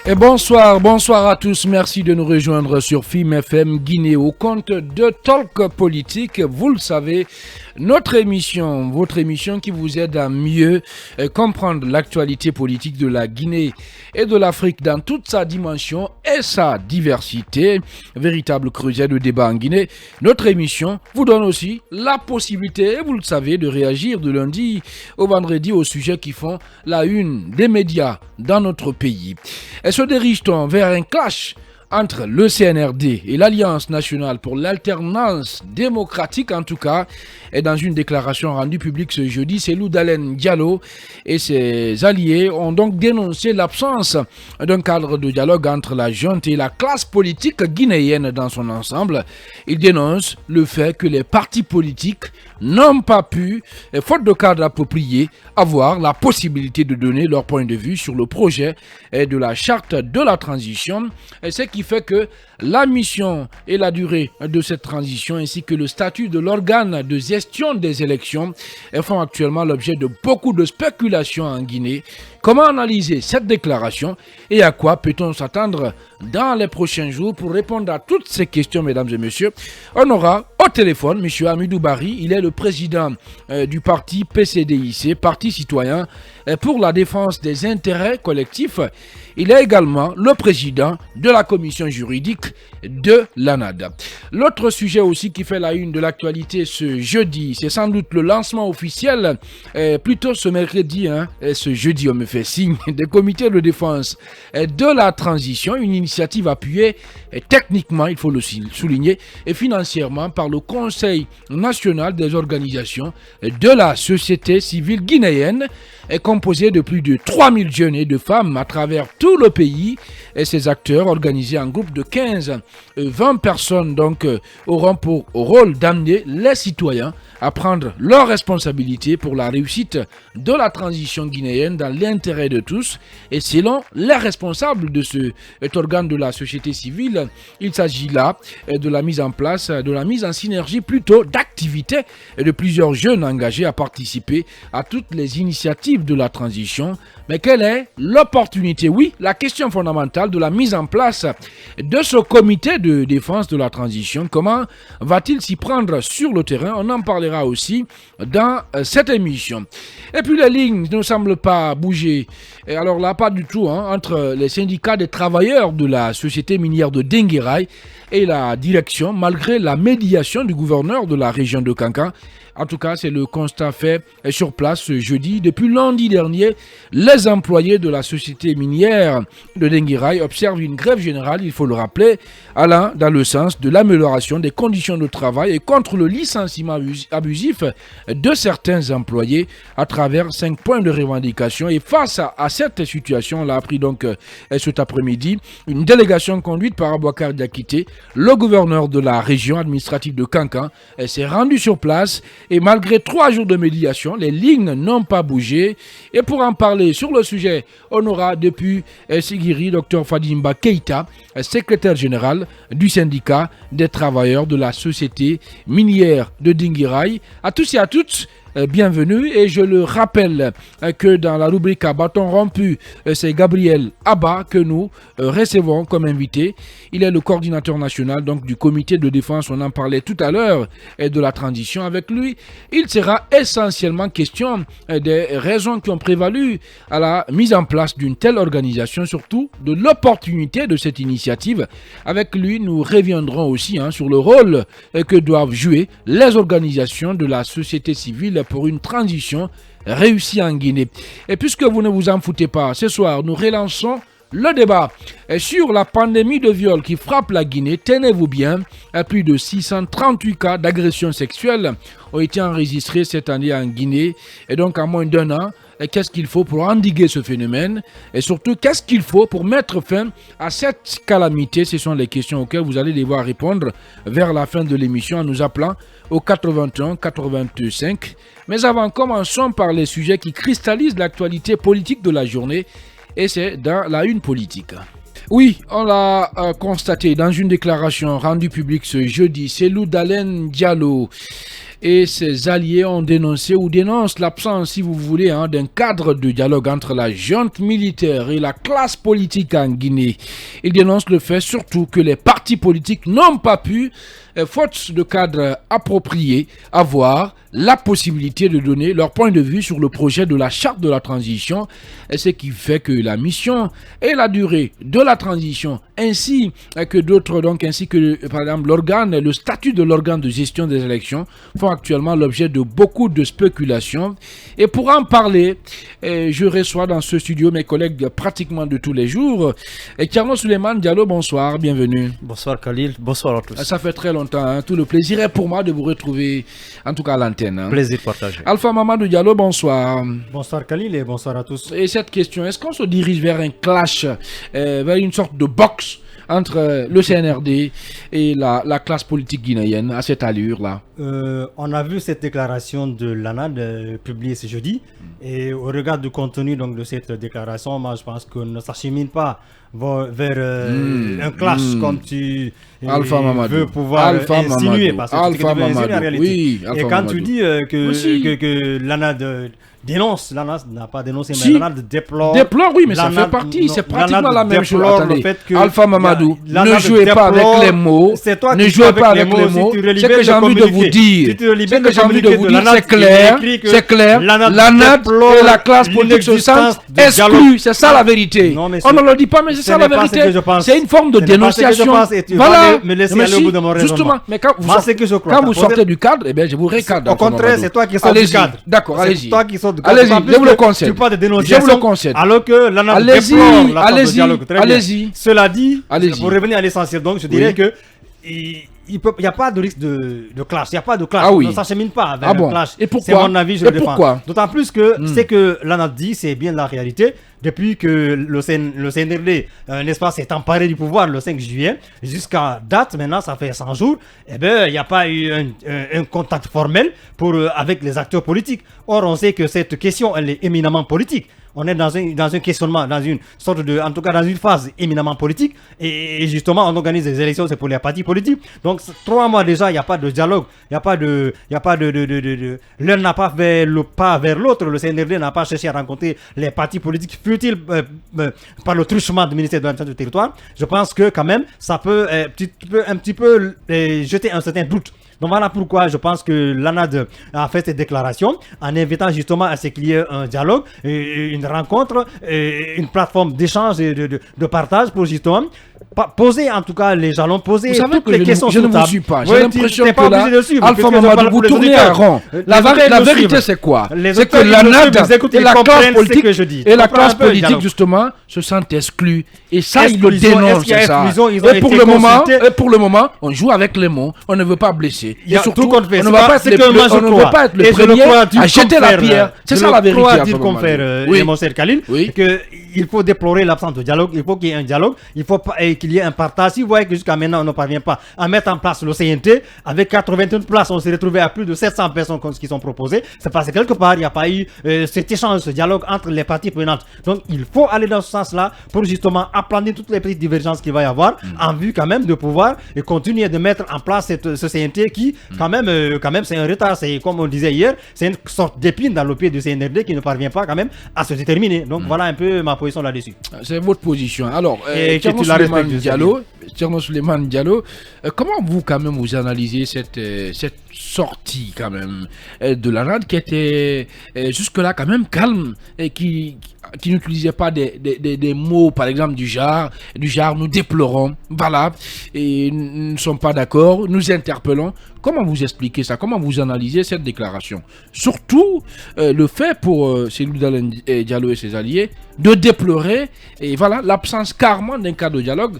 Et bonsoir à tous. Merci de nous rejoindre sur FIM FM Guinée au compte de Talk Politique. Vous le savez, votre émission qui vous aide à mieux comprendre l'actualité politique de la Guinée et de l'Afrique dans toute sa dimension et sa diversité. Véritable creuset de débat en Guinée. Notre émission vous donne aussi la possibilité, vous le savez, de réagir de lundi au vendredi aux sujets qui font la une des médias dans notre pays. Et se dirige-t-on vers un clash entre le CNRD et l'Alliance nationale pour l'alternance démocratique, en tout cas, et dans une déclaration rendue publique ce jeudi, Cellou Dalein Diallo et ses alliés ont donc dénoncé l'absence d'un cadre de dialogue entre la junte et la classe politique guinéenne dans son ensemble. Ils dénoncent le fait que les partis politiques n'ont pas pu, faute de cadre approprié, avoir la possibilité de donner leur point de vue sur le projet de la charte de la transition, et ce qui fait que la mission et la durée de cette transition ainsi que le statut de l'organe de gestion des élections font actuellement l'objet de beaucoup de spéculations en Guinée. Comment analyser cette déclaration et à quoi peut-on s'attendre dans les prochains jours? Pour répondre à toutes ces questions, mesdames et messieurs, on aura au téléphone M. Hamidou Barry. Il est le président du parti PCDIC, Parti citoyen pour la défense des intérêts collectifs. Il est également le président de la commission juridique de l'ANAD. L'autre sujet aussi qui fait la une de l'actualité ce jeudi, c'est sans doute le lancement officiel, plutôt ce mercredi, ce jeudi on me fait signe, des comités de défense de la transition, une initiative appuyée techniquement, il faut le souligner, et financièrement par le Conseil national des organisations de la société civile guinéenne, est composé de plus de 3000 jeunes et de femmes à travers tout le pays, et ces acteurs organisés en groupe de 15-20 personnes donc auront pour rôle d'amener les citoyens à prendre leurs responsabilités pour la réussite de la transition guinéenne dans l'intérêt de tous. Et selon les responsables de cet organe de la société civile, il s'agit là de la mise en place, de la mise en synergie plutôt d'activités de plusieurs jeunes engagés à participer à toutes les initiatives de la transition. Mais quelle est l'opportunité? Oui, la question fondamentale de la mise en place de ce comité de défense de la transition. Comment va-t-il s'y prendre sur le terrain? On en parlera aussi dans cette émission. Et puis les lignes ne semblent pas bouger. Et alors là, pas du tout, entre les syndicats des travailleurs de la société minière de Denguiraï et la direction, malgré la médiation du gouverneur de la région de Kankan. En tout cas, c'est le constat fait sur place ce jeudi. Depuis lundi dernier, les employés de la société minière de Denguiraï observent une grève générale, il faut le rappeler, allant dans le sens de l'amélioration des conditions de travail et contre le licenciement abusif de certains employés à travers 5 points de revendication. Et face à cette situation, on l'a appris donc cet après-midi, une délégation conduite par Abouakar Diakité, le gouverneur de la région administrative de Kankan, s'est rendue sur place. Et malgré 3 jours de médiation, les lignes n'ont pas bougé. Et pour en parler sur le sujet, on aura depuis Sigiri, Dr Fadimba Keïta, secrétaire général du syndicat des travailleurs de la société minière de Denguiraï. À tous et à toutes, bienvenue. Et je le rappelle que dans la rubrique à bâton rompu, c'est Gabriel Abba que nous recevons comme invité. Il est le coordinateur national donc du comité de défense, on en parlait tout à l'heure, et de la transition. Avec lui, il sera essentiellement question des raisons qui ont prévalu à la mise en place d'une telle organisation, surtout de l'opportunité de cette initiative. Avec lui, nous reviendrons aussi sur le rôle que doivent jouer les organisations de la société civile pour une transition réussie en Guinée. Et puisque vous ne vous en foutez pas, ce soir, nous relançons le débat sur la pandémie de viol qui frappe la Guinée. Tenez-vous bien, plus de 638 cas d'agression sexuelle ont été enregistrés cette année en Guinée. Et donc, en moins d'un an, qu'est-ce qu'il faut pour endiguer ce phénomène? Et surtout, qu'est-ce qu'il faut pour mettre fin à cette calamité? Ce sont les questions auxquelles vous allez devoir répondre vers la fin de l'émission en nous appelant au 81 85. Mais avant, commençons par les sujets qui cristallisent l'actualité politique de la journée. Et c'est dans la une politique. Oui, on l'a constaté dans une déclaration rendue publique ce jeudi. Cellou Dalein Diallo et ses alliés ont dénoncé ou dénoncent l'absence, si vous voulez, d'un cadre de dialogue entre la junte militaire et la classe politique en Guinée. Ils dénoncent le fait surtout que les partis politiques n'ont pas pu, faute de cadre approprié, avoir la possibilité de donner leur point de vue sur le projet de la charte de la transition, ce qui fait que la mission et la durée de la transition ainsi que d'autres, donc ainsi que par exemple l'organe, le statut de l'organe de gestion des élections font actuellement l'objet de beaucoup de spéculations. Et pour en parler, je reçois dans ce studio mes collègues pratiquement de tous les jours. Thierno Souleymane Diallo, bonsoir, bienvenue. Bonsoir Khalil, bonsoir à tous. Ça fait très longtemps, tout le plaisir est pour moi de vous retrouver, en tout cas à l'antenne. Plaisir partagé. Alpha Mamadou Diallo, bonsoir. Bonsoir Khalil et bonsoir à tous. Et cette question, est-ce qu'on se dirige vers un clash, vers une sorte de boxe entre le CNRD et la classe politique guinéenne à cette allure-là? On a vu cette déclaration de l'ANAD publiée ce jeudi. Et au regard du contenu donc, de cette déclaration, moi je pense qu'on ne s'achemine pas vers un clash comme tu veux pouvoir insinuer. Parce que tu en réalité. Oui, et quand tu dis que l'ANAD dénonce, l'ANAD n'a pas dénoncé, mais l'ANAD déplore. Déplore, oui, mais ça fait partie, c'est pratiquement la même chose. Attendez, que Alpha Mamadou, ne jouez pas avec les mots. Ne jouez pas avec les mots. C'est que j'ai envie de vous dire. C'est que j'ai envie de vous dire, c'est clair. C'est clair. L'ANAD et la classe politique se sentent exclus. C'est ça la vérité. On ne le dit pas, mais c'est ça la vérité. C'est une forme de dénonciation. Voilà. Justement, mais quand vous sortez du cadre, eh bien, je vous recadre. Au contraire, c'est toi qui sors du cadre. D'accord, allez-y. Allez-y, je vous le concède. Tu parles de dénonciation, je vous le concède. Alors que l'ANAD déplore l'absence de dialogue. Allez-y. Cela dit, pour revenir à l'essentiel, donc je dirais que il n'y a pas de risque de clash. Il n'y a pas de clash. On ne s'achemine pas vers un clash. Et pourquoi? C'est mon avis, je le défends. D'autant plus que ce que l'ANAD dit, c'est bien la réalité. Depuis que le CNRD, n'est-ce pas, s'est emparé du pouvoir le 5 juillet, jusqu'à date, maintenant, ça fait 100 jours, eh bien, il n'y a pas eu un contact formel avec les acteurs politiques. Or, on sait que cette question, elle est éminemment politique. On est dans un questionnement, dans une sorte de, en tout cas dans une phase éminemment politique. Et justement, on organise des élections, c'est pour les partis politiques. Donc, 3 mois déjà, il n'y a pas de dialogue, il n'y a pas de, l'un n'a pas fait le pas vers l'autre. Le CNRD n'a pas cherché à rencontrer les partis politiques futiles par le truchement du ministère de l'Administration du territoire. Je pense que quand même, ça peut un petit peu jeter un certain doute. Donc voilà pourquoi je pense que l'ANAD a fait cette déclaration en invitant justement à ce qu'il y ait un dialogue, une rencontre, une plateforme d'échange et de partage pour justement poser en tout cas les jalons, poser toutes les questions sur table. Je ne vous suis pas. J'ai l'impression que là, Alpha Mamadou, vous tournez à rond. La vérité, c'est quoi? C'est que l'ANAD et la classe politique et la classe politique justement se sentent exclus. Et ça, ils le dénoncent. Et pour le moment, on joue avec les mots. On ne veut pas blesser. Et surtout, on ne va pas être le premier à jeter la pierre. C'est ça la vérité. Je dire confrère mon cher Khalil, qu'il faut déplorer l'absence de dialogue. Il faut qu'il y ait un dialogue. Il faut qu'il y ait un partage. Si vous voyez que jusqu'à maintenant, on ne parvient pas à mettre en place le CNT, avec 81 places, on s'est retrouvé à plus de 700 personnes qui sont proposées. C'est parce que quelque part, il n'y a pas eu cet échange, ce dialogue entre les parties prenantes. Donc, il faut aller dans ce sens-là pour justement aplanir toutes les petites divergences qu'il va y avoir en vue quand même de pouvoir continuer de mettre en place ce CNT qui, quand même c'est un retard. C'est comme on disait hier, c'est une sorte d'épine dans le pied du CNRD qui ne parvient pas quand même à se déterminer. Donc, voilà un peu ma position là-dessus. C'est votre position. Alors, Thierno Souleymane Diallo, comment vous quand même vous analysez cette sortie quand même de l'ANAD qui était jusque-là quand même calme et qui n'utilisait pas des mots par exemple du genre nous déplorons, voilà, et nous ne sommes pas d'accord, nous interpellons. Comment vous expliquez ça? Comment vous analysez cette déclaration? Surtout le fait pour Cellou Dalein Diallo et ses alliés de déplorer et voilà l'absence carrément d'un cadre de dialogue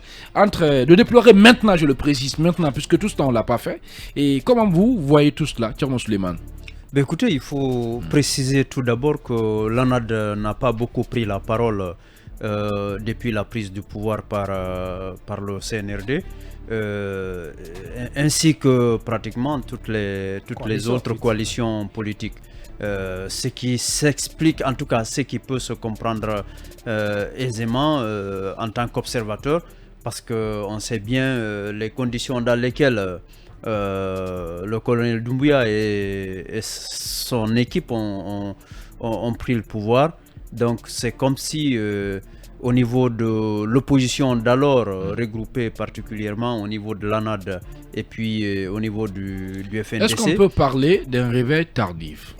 de déplorer maintenant, je le précise maintenant, puisque tout ce temps on l'a pas fait. Et comment vous voyez tout cela, Thierno Souleymane? Ben écoutez, il faut préciser tout d'abord que l'ANAD n'a pas beaucoup pris la parole depuis la prise du pouvoir par le CNRD. Ainsi que pratiquement toutes les autres coalitions politiques. Ce qui s'explique, en tout cas ce qui peut se comprendre aisément en tant qu'observateur, parce qu'on sait bien les conditions dans lesquelles le colonel Doumbouya et son équipe ont pris le pouvoir. Donc c'est comme si au niveau de l'opposition d'alors, regroupée particulièrement au niveau de l'ANAD et puis au niveau du FNDC. Est-ce qu'on peut parler d'un réveil tardif?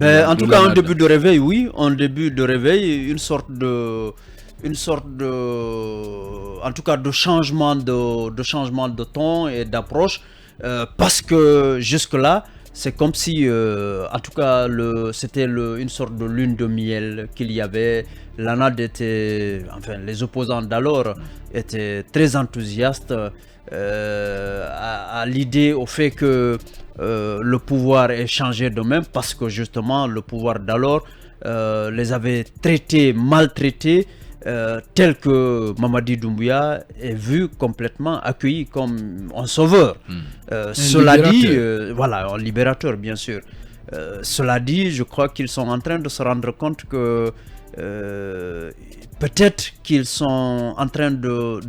En tout cas, un début de réveil, oui. Un début de réveil, une sorte de, en tout cas, de changement de ton et d'approche, parce que jusque-là, c'est comme si, en tout cas, c'était une sorte de lune de miel qu'il y avait. L'ANAD les opposants d'alors étaient très enthousiastes à l'idée, au fait que le pouvoir ait changé de même, parce que justement, le pouvoir d'alors les avait maltraités, tel que Mamadi Doumbouya est vu complètement accueilli comme un sauveur. Cela dit, voilà, un libérateur bien sûr. Cela dit, je crois qu'ils sont en train de se rendre compte que peut-être qu'ils sont en train de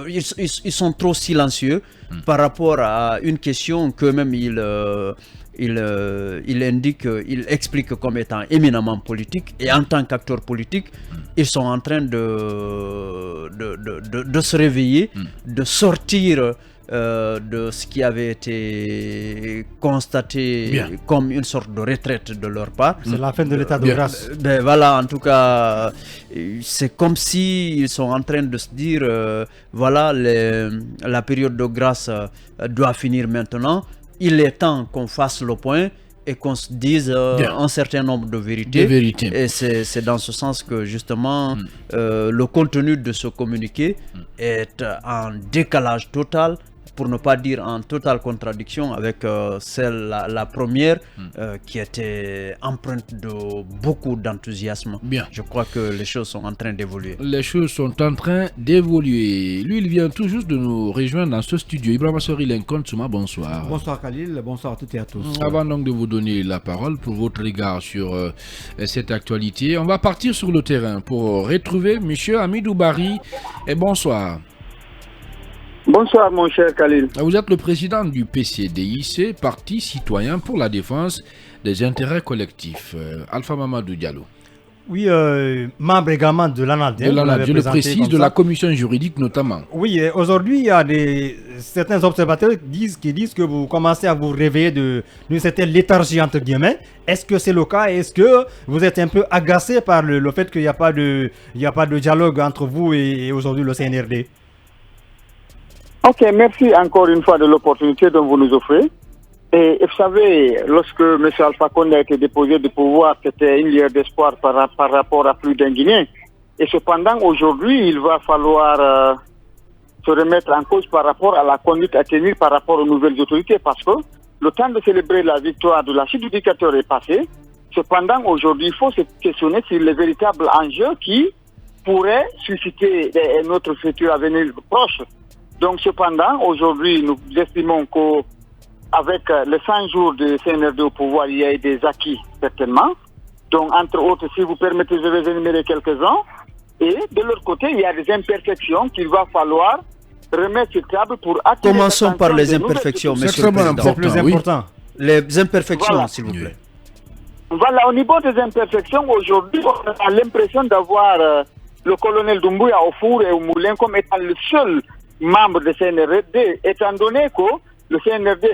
ils sont trop silencieux par rapport à une question qu'eux-mêmes ils expliquent comme étant éminemment politique, et en tant qu'acteurs politiques, ils sont en train de se réveiller, de sortir de ce qui avait été constaté comme une sorte de retraite de leur part. C'est la fin de l'état de grâce. Voilà, en tout cas, c'est comme s'ils sont en train de se dire voilà, la période de grâce doit finir maintenant. Il est temps qu'on fasse le point et qu'on se dise un certain nombre de vérités. Et c'est dans ce sens que justement le contenu de ce communiqué est en décalage total, pour ne pas dire en totale contradiction avec la première qui était empreinte de beaucoup d'enthousiasme. Je crois que les choses sont en train d'évoluer. Les choses sont en train d'évoluer. Lui, il vient tout juste de nous rejoindre dans ce studio. Ibrahima Sori Lenkontsuma, bonsoir. Bonsoir Khalil, bonsoir à toutes et à tous. Avant donc de vous donner la parole pour votre regard sur cette actualité, on va partir sur le terrain pour retrouver M. Hamidou Bari. Et bonsoir. Bonsoir mon cher Khalil. Vous êtes le président du PCDIC, Parti citoyen pour la défense des intérêts collectifs. Alpha Mamadou Diallo. Oui, membre également de l'ANAD. Je le précise, de la commission juridique notamment. Oui, aujourd'hui, il y a certains observateurs qui disent que vous commencez à vous réveiller d'une certaine léthargie, entre guillemets. Est-ce que c'est le cas? Est-ce que vous êtes un peu agacé par le fait qu'il n'y a pas de dialogue entre vous et aujourd'hui le CNRD? Ok, merci encore une fois de l'opportunité dont vous nous offrez. Et vous savez, lorsque M. Alpha Condé a été déposé du pouvoir, c'était une lueur d'espoir par rapport à plus d'un Guinéen. Et cependant, aujourd'hui, il va falloir se remettre en cause par rapport à la conduite à tenir par rapport aux nouvelles autorités, parce que le temps de célébrer la victoire de la chute du dictateur est passé. Cependant, aujourd'hui, il faut se questionner sur les véritables enjeux qui pourraient susciter notre futur avenir proche. Donc, cependant, aujourd'hui, nous estimons qu'avec les 100 jours de CNRD au pouvoir, il y a eu des acquis, certainement. Donc, entre autres, si vous permettez, je vais énumérer quelques-uns. Et de l'autre côté, il y a des imperfections qu'il va falloir remettre sur table pour attirer. Commençons par les imperfections, monsieur le Président. C'est plus important. Les imperfections, s'il vous plaît. Voilà, au niveau des imperfections, aujourd'hui, on a l'impression d'avoir le colonel Doumbouya au four et au moulin comme étant le seul membre de CNRD, étant donné que le CNRD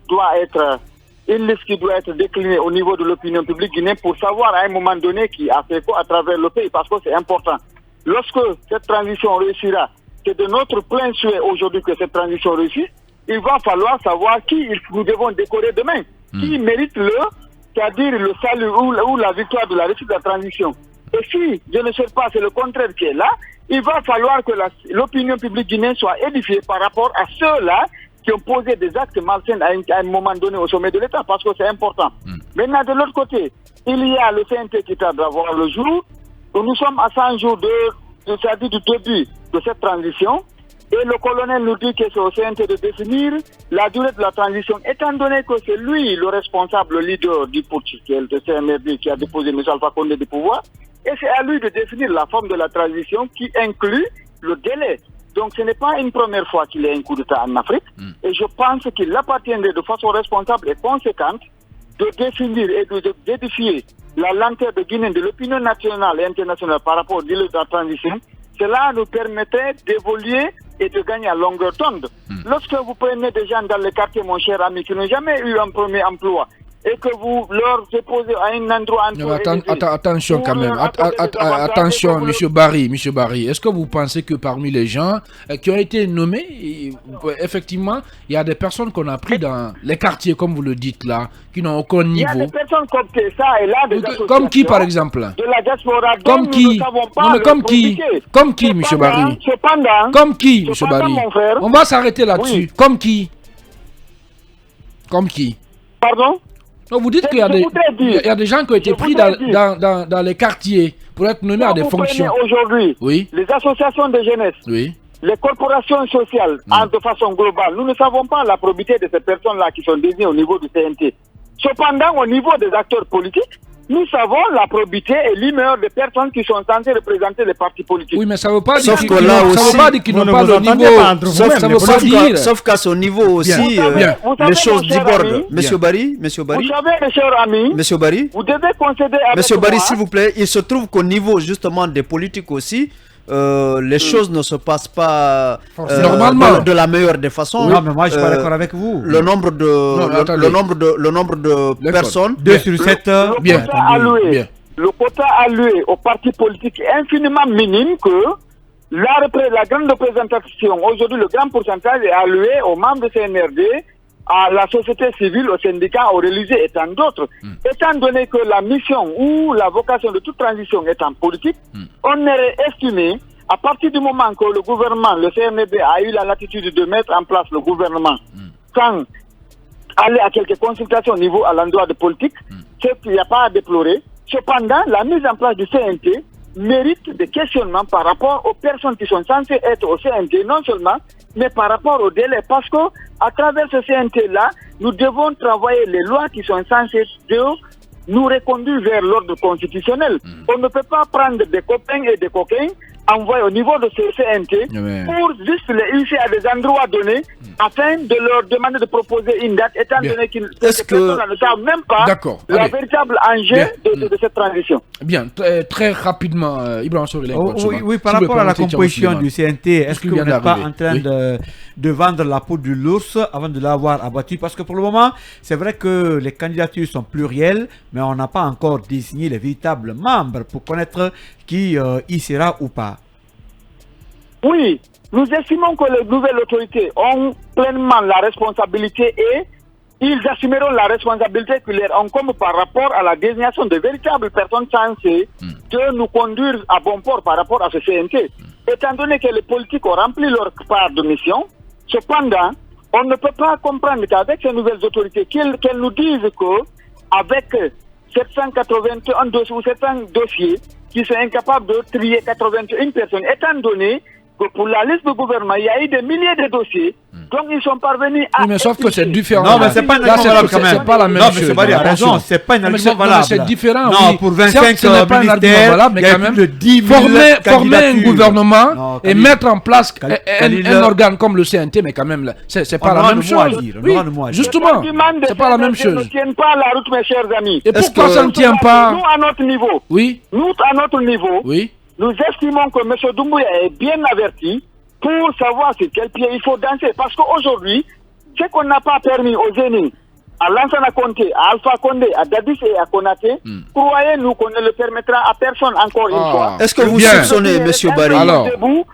doit être une liste qui doit être déclinée au niveau de l'opinion publique guinéenne pour savoir à un moment donné qui a fait quoi à travers le pays, parce que c'est important. Lorsque cette transition réussira, c'est de notre plein souhait aujourd'hui que cette transition réussisse, il va falloir savoir qui nous devons décorer demain, qui mérite c'est-à-dire le salut ou la victoire de la réussite de la transition. Et si je ne sais pas, c'est le contraire qui est là, il va falloir que l'opinion publique guinéenne soit édifiée par rapport à ceux-là qui ont posé des actes malsains à un moment donné au sommet de l'État, parce que c'est important. Maintenant, de l'autre côté, il y a le CNT qui tarde à voir le jour. Nous sommes à 100 jours c'est-à-dire du début de cette transition. Et le colonel nous dit que c'est au CNT de définir la durée de la transition, étant donné que c'est lui le responsable, le leader du putsch, le CNRD, qui a déposé M. Alpha Condé du pouvoir. Et c'est à lui de définir la forme de la transition qui inclut le délai. Donc ce n'est pas une première fois qu'il y a un coup d'État en Afrique. Et je pense qu'il appartiendrait de façon responsable et conséquente de définir et d'édifier la lenteur de Guinée de l'opinion nationale et internationale par rapport au délai de la transition. Cela nous permettait d'évoluer et de gagner à longueur d'onde. Lorsque vous prenez des gens dans les quartiers, mon cher ami, qui n'ont jamais eu un premier emploi, et que vous leur déposez à un endroit... Attention quand même, attention, monsieur Barry, est-ce que vous pensez que parmi les gens qui ont été nommés, effectivement, il y a des personnes qu'on a pris dans les quartiers, comme vous le dites là, qui n'ont aucun niveau? Il y a des personnes comme ça et là, des associations... Comme qui, par exemple? De la diaspora, comme qui? Nous ne savons pas Comme qui, monsieur Barry? Comme qui, monsieur Barry? On va s'arrêter là-dessus. Comme qui? Comme qui? Pardon? Donc vous dites qu'il y a des gens qui ont été pris dans les quartiers pour être nommés à des fonctions. Aujourd'hui, oui, les associations de jeunesse, oui, les corporations sociales, de façon globale, nous ne savons pas la probité de ces personnes-là qui sont désignées au niveau du CNT. Cependant, au niveau des acteurs politiques, nous savons la probité et l'humeur des personnes qui sont censées représenter les partis politiques. Oui, mais ça ne veut pas dire qu'ils n'ont pas le niveau. Sauf qu'à son niveau aussi, les choses débordent. Monsieur Barry, vous savez, mes chers amis, Monsieur Barry, vous devez concéder avec Monsieur Barry, moi, s'il vous plaît, il se trouve qu'au niveau justement des politiques aussi, les choses ne se passent pas normalement de la meilleure des façons. Non, mais moi je suis pas d'accord avec vous. Le nombre de personnes. 2 sur 7. Le quota alloué aux partis politiques est infiniment minime que la grande représentation, aujourd'hui le grand pourcentage est alloué aux membres de CNRD, à la société civile, aux syndicats, aux religieux et tant d'autres. Étant donné que la mission ou la vocation de toute transition est en politique, on aurait estimé, à partir du moment que le gouvernement, le CNRD, a eu la latitude de mettre en place le gouvernement sans aller à quelques consultations au niveau à l'endroit de politique, c'est qu'il n'y a pas à déplorer. Cependant, la mise en place du CNT mérite des questionnements par rapport aux personnes qui sont censées être au CNT, non seulement, mais par rapport au délai. Parce que à travers ce CNT-là, nous devons travailler les lois qui sont censées nous reconduire vers l'ordre constitutionnel. On ne peut pas prendre des copains et des coquins, envoyer au niveau de ce CNT pour juste les hisser à des endroits donnés afin de leur demander de proposer une date, étant donné que ces personnes ne savent même pas le véritable enjeu de cette transition. Bien, très rapidement, Ibrahim Sorilène. Oui, par rapport à la composition du CNT, est-ce que vous n'êtes pas en train de vendre la peau de l'ours avant de l'avoir abattu? Parce que pour le moment, c'est vrai que les candidatures sont plurielles, mais on n'a pas encore désigné les véritables membres pour connaître qui y sera ou pas. Oui, nous estimons que les nouvelles autorités ont pleinement la responsabilité et ils assumeront la responsabilité qu'ils leur incombe par rapport à la désignation de véritables personnes censées de nous conduire à bon port par rapport à ce CNT. Étant donné que les politiques ont rempli leur part de mission, cependant, on ne peut pas comprendre qu'avec ces nouvelles autorités, qu'elles nous disent qu'avec 781 dossiers ou 700 dossiers qui sont incapables de trier 81 personnes, étant donné que pour la liste du gouvernement, il y a eu des milliers de dossiers, donc ils sont parvenus à... Oui, mais sauf que c'est différent. Non, mais c'est pas un argument valable quand même. C'est pas la même chose. Non, mais c'est raison, c'est pas un argument valable. C'est différent, non, oui. Pour 25 ce n'est pas un argument valable, mais quand même, former un gouvernement et mettre en place un organe comme le CNT, mais quand même, c'est pas la même chose. Oui, justement, c'est pas la même chose. Ne tiennent pas la route, mes chers amis. Et pourquoi ça ne tient pas? Nous, à notre niveau, oui, nous estimons que M. Doumbouya est bien averti pour savoir sur quel pied il faut danser. Parce qu'aujourd'hui, ce qu'on n'a pas permis aux aînés, à Lansana Conté, à Alpha Condé, à Dadis et à Konaté, croyez-nous qu'on ne le permettra à personne encore une fois. Est-ce que vous soupçonnez, M. Barry, alors, M.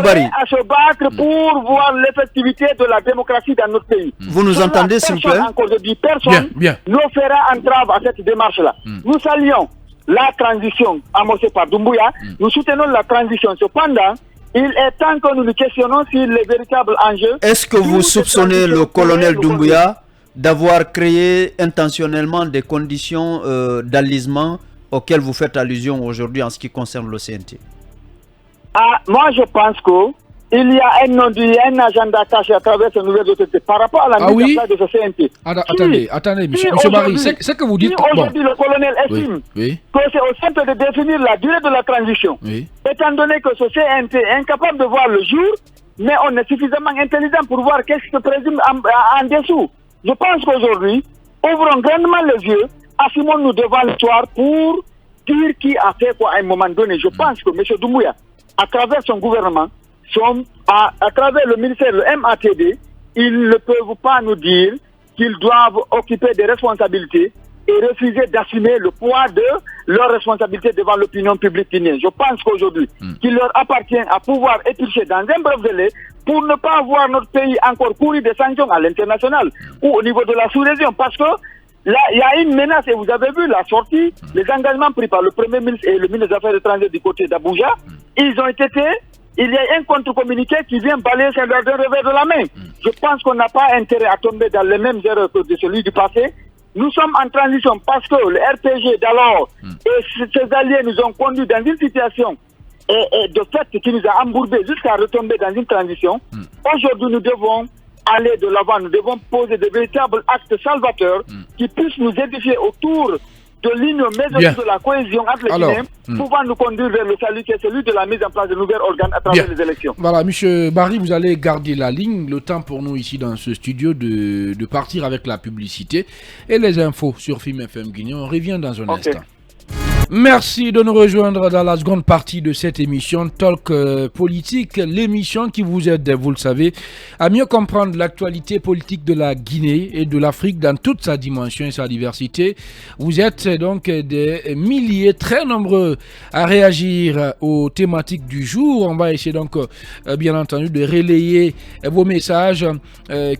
Barry, à se battre pour voir l'effectivité de la démocratie dans notre pays? Vous nous entendez, s'il vous plaît? Encore, je dis, personne nous fera entrave à cette démarche-là. Nous saluons la transition amorcée par Doumbouya, nous soutenons la transition. Cependant, il est temps que nous nous questionnons sur les véritables enjeux. Est-ce que vous soupçonnez le colonel Doumbouya d'avoir créé intentionnellement des conditions d'enlisement auxquelles vous faites allusion aujourd'hui en ce qui concerne le CNT? Moi, je pense que il y a un agenda caché à travers ces nouvelles autorités par rapport à la mise en place de ce CNT. Attendez, monsieur Barry, c'est que vous dites... Aujourd'hui, le colonel estime que c'est au centre de définir la durée de la transition. Étant donné que ce CNT est incapable de voir le jour, mais on est suffisamment intelligent pour voir qu'est-ce qui se présume en dessous. Je pense qu'aujourd'hui, ouvrons grandement les yeux, assumons-nous devant l'histoire pour dire qui a fait quoi à un moment donné. Je pense que M. Doumbouya, à travers son gouvernement, à travers le ministère, le MATD, ils ne peuvent pas nous dire qu'ils doivent occuper des responsabilités et refuser d'assumer le poids de leurs responsabilités devant l'opinion publique guinéenne. Je pense qu'aujourd'hui, qu'il leur appartient à pouvoir éplucher dans un bref délai pour ne pas voir notre pays encore courir des sanctions à l'international ou au niveau de la sous-région. Parce que là, il y a une menace et vous avez vu la sortie, les engagements pris par le Premier ministre et le ministre des Affaires étrangères du côté d'Abuja, il y a un contre-communiqué qui vient balayer d'un revers de la main. Je pense qu'on n'a pas intérêt à tomber dans les mêmes erreurs que de celui du passé. Nous sommes en transition parce que le RPG d'alors et ses alliés nous ont conduits dans une situation de fait qui nous a embourbés jusqu'à retomber dans une transition. Aujourd'hui, nous devons aller de l'avant. Nous devons poser de véritables actes salvateurs qui puissent nous édifier autour de l'union, mais aussi de la cohésion entre les Guinéens, pouvant nous conduire vers le salut qui est celui de la mise en place de nouveaux organes à travers les élections. Voilà, M. Barry, vous allez garder la ligne. Le temps pour nous ici dans ce studio de partir avec la publicité et les infos sur Film FM Guinée. On revient dans un instant. Merci de nous rejoindre dans la seconde partie de cette émission Talk Politique, l'émission qui vous aide, vous le savez, à mieux comprendre l'actualité politique de la Guinée et de l'Afrique dans toute sa dimension et sa diversité. Vous êtes donc des milliers, très nombreux à réagir aux thématiques du jour. On va essayer donc, bien entendu, de relayer vos messages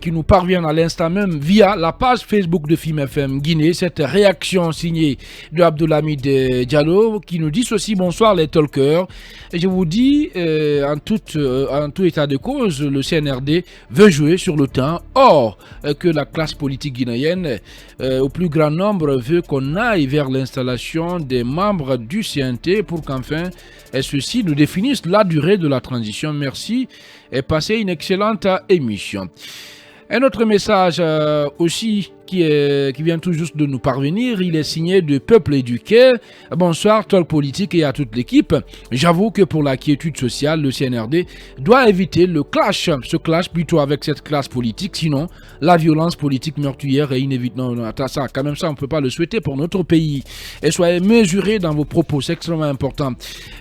qui nous parviennent à l'instant même via la page Facebook de Film FM Guinée. Cette réaction signée de Abdoulhamid Diallo qui nous dit ceci: bonsoir les talkers. Et je vous dis en tout état de cause, le CNRD veut jouer sur le temps. Or que la classe politique guinéenne au plus grand nombre veut qu'on aille vers l'installation des membres du CNT pour qu'enfin ceux-ci nous définissent la durée de la transition. Merci et passez une excellente émission. Un autre message aussi qui vient tout juste de nous parvenir, il est signé de Peuple Éduqué. Bonsoir, Talk Politique et à toute l'équipe. J'avoue que pour la quiétude sociale, le CNRD doit éviter ce clash plutôt avec cette classe politique, sinon la violence politique meurtrière est inévitable. Non, ça, quand même ça, on ne peut pas le souhaiter pour notre pays. Et soyez mesurés dans vos propos, c'est extrêmement important.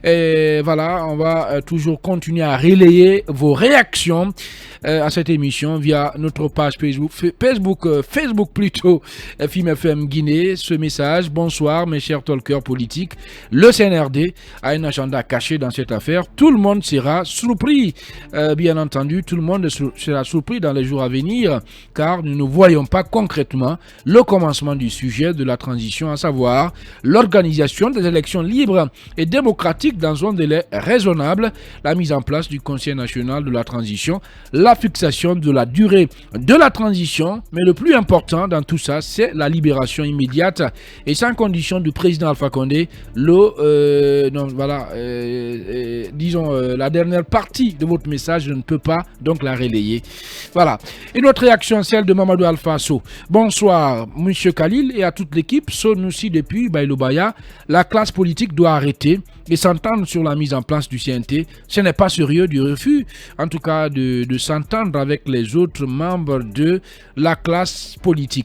Et voilà, on va toujours continuer à relayer vos réactions à cette émission via notre page Facebook plutôt Film FM Guinée. Ce message: bonsoir mes chers talkers politiques, le CNRD a un agenda caché dans cette affaire. Tout le monde sera surpris, bien entendu, tout le monde sera surpris dans les jours à venir, car nous ne voyons pas concrètement le commencement du sujet de la transition, à savoir l'organisation des élections libres et démocratiques dans un délai raisonnable, la mise en place du Conseil national de la transition, la fixation de la durée de la transition, mais le plus important dans tout ça, c'est la libération immédiate et sans condition du président Alpha Condé. Disons la dernière partie de votre message, je ne peux pas donc la relayer. Voilà. Une autre réaction, celle de Mamadou Alpha So. Bonsoir, monsieur Khalil et à toute l'équipe. Sonoussi depuis Baïlobaya. La classe politique doit arrêter et s'entendre sur la mise en place du CNT. Ce n'est pas sérieux du refus, en tout cas de s'entendre avec les autres membres de la classe politique.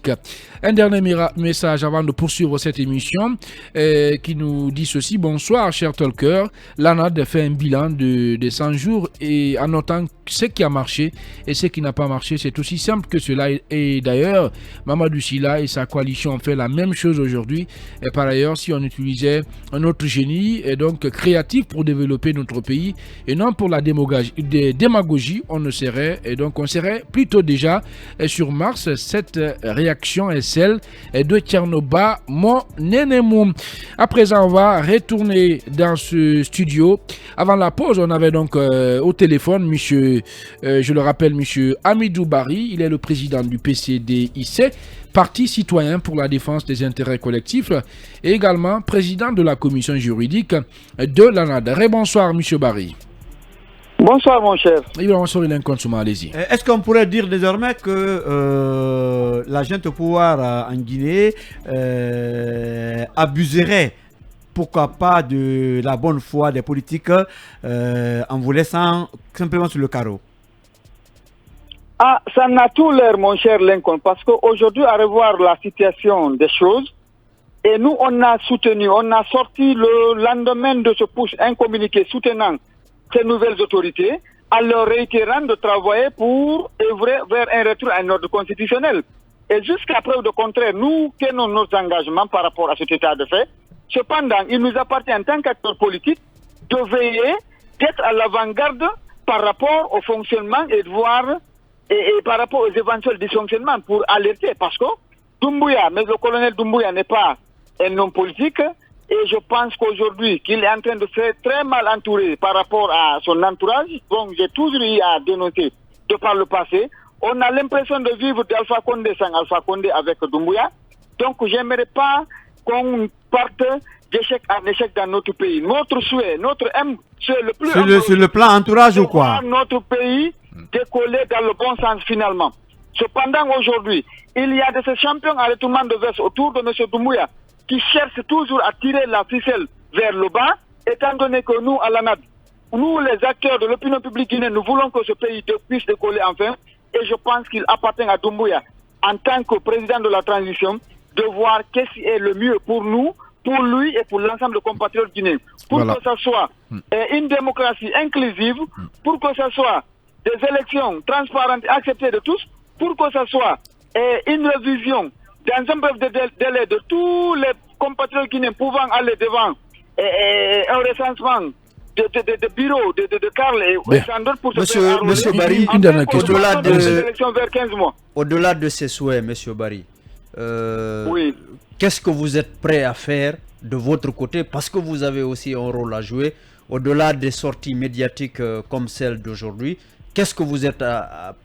Un dernier message avant de poursuivre cette émission qui nous dit ceci: bonsoir chers talkers, l'ANAD fait un bilan de 100 jours et en notant ce qui a marché et ce qui n'a pas marché. C'est aussi simple que cela. Et d'ailleurs, Mamadou Silla et sa coalition ont fait la même chose aujourd'hui. Et par ailleurs, si on utilisait un autre génie et donc créatif pour développer notre pays et non pour la démagogie, on serait plutôt déjà sur Mars. Cette réaction est celle de Tchernoba, mon nénémoum. À présent, on va retourner dans ce studio. Avant la pause, on avait donc au téléphone monsieur, je le rappelle, monsieur Hamidou Barry. Il est le président du PCDIC, Parti citoyen pour la défense des intérêts collectifs, et également président de la commission juridique de l'ANAD. Bonsoir, monsieur Barry. Bonsoir, mon cher. Allez-y. Est-ce qu'on pourrait dire désormais que la junte au pouvoir en Guinée abuserait, pourquoi pas, de la bonne foi des politiques en vous laissant simplement sur le carreau? Ah, ça n'a tout l'air, mon cher Lincoln, parce qu'aujourd'hui, à revoir la situation des choses, et nous, on a soutenu, on a sorti le lendemain de ce push un communiqué soutenant ces nouvelles autorités, en leur réitérant de travailler pour œuvrer vers un retour à un ordre constitutionnel. Et jusqu'à preuve de contraire, nous tenons nos engagements par rapport à cet état de fait. Cependant, il nous appartient en tant qu'acteurs politiques de veiller, d'être à l'avant-garde par rapport au fonctionnement et de voir et par rapport aux éventuels dysfonctionnements pour alerter. Parce que Doumbouya, mais le colonel Doumbouya n'est pas un homme politique et je pense qu'aujourd'hui qu'il est en train de se faire très mal entouré par rapport à son entourage. Donc j'ai toujours eu à dénoncer de par le passé. On a l'impression de vivre d'Alpha Condé sans Alpha Condé avec Doumbouya. Donc j'aimerais pas qu'on parte d'échec en échec dans notre pays. Notre souhait, notre souhait le plus... Sur le plan entourage ou quoi? Notre pays décoller dans le bon sens finalement. Cependant aujourd'hui, il y a de ces champions à retournement de veste autour de M. Doumbouya qui cherchent toujours à tirer la ficelle vers le bas, étant donné que nous, à l'ANAD, nous les acteurs de l'opinion publique guinéenne, nous voulons que ce pays puisse décoller enfin, et je pense qu'il appartient à Doumbouya, en tant que président de la transition, de voir qu'est-ce qui est le mieux pour nous, pour lui et pour l'ensemble des compatriotes guinéens. Pour que ce soit une démocratie inclusive, pour que ce soit des élections transparentes et acceptées de tous, pour que ce soit une révision dans un bref délai de tous les compatriotes guinéens pouvant aller devant un recensement de bureaux, de Carl et Sandor pour se faire Monsieur Barry, au-delà de ces souhaits, Monsieur Barry, oui. Qu'est-ce que vous êtes prêt à faire de votre côté, parce que vous avez aussi un rôle à jouer, au-delà des sorties médiatiques comme celle d'aujourd'hui? Qu'est-ce que vous êtes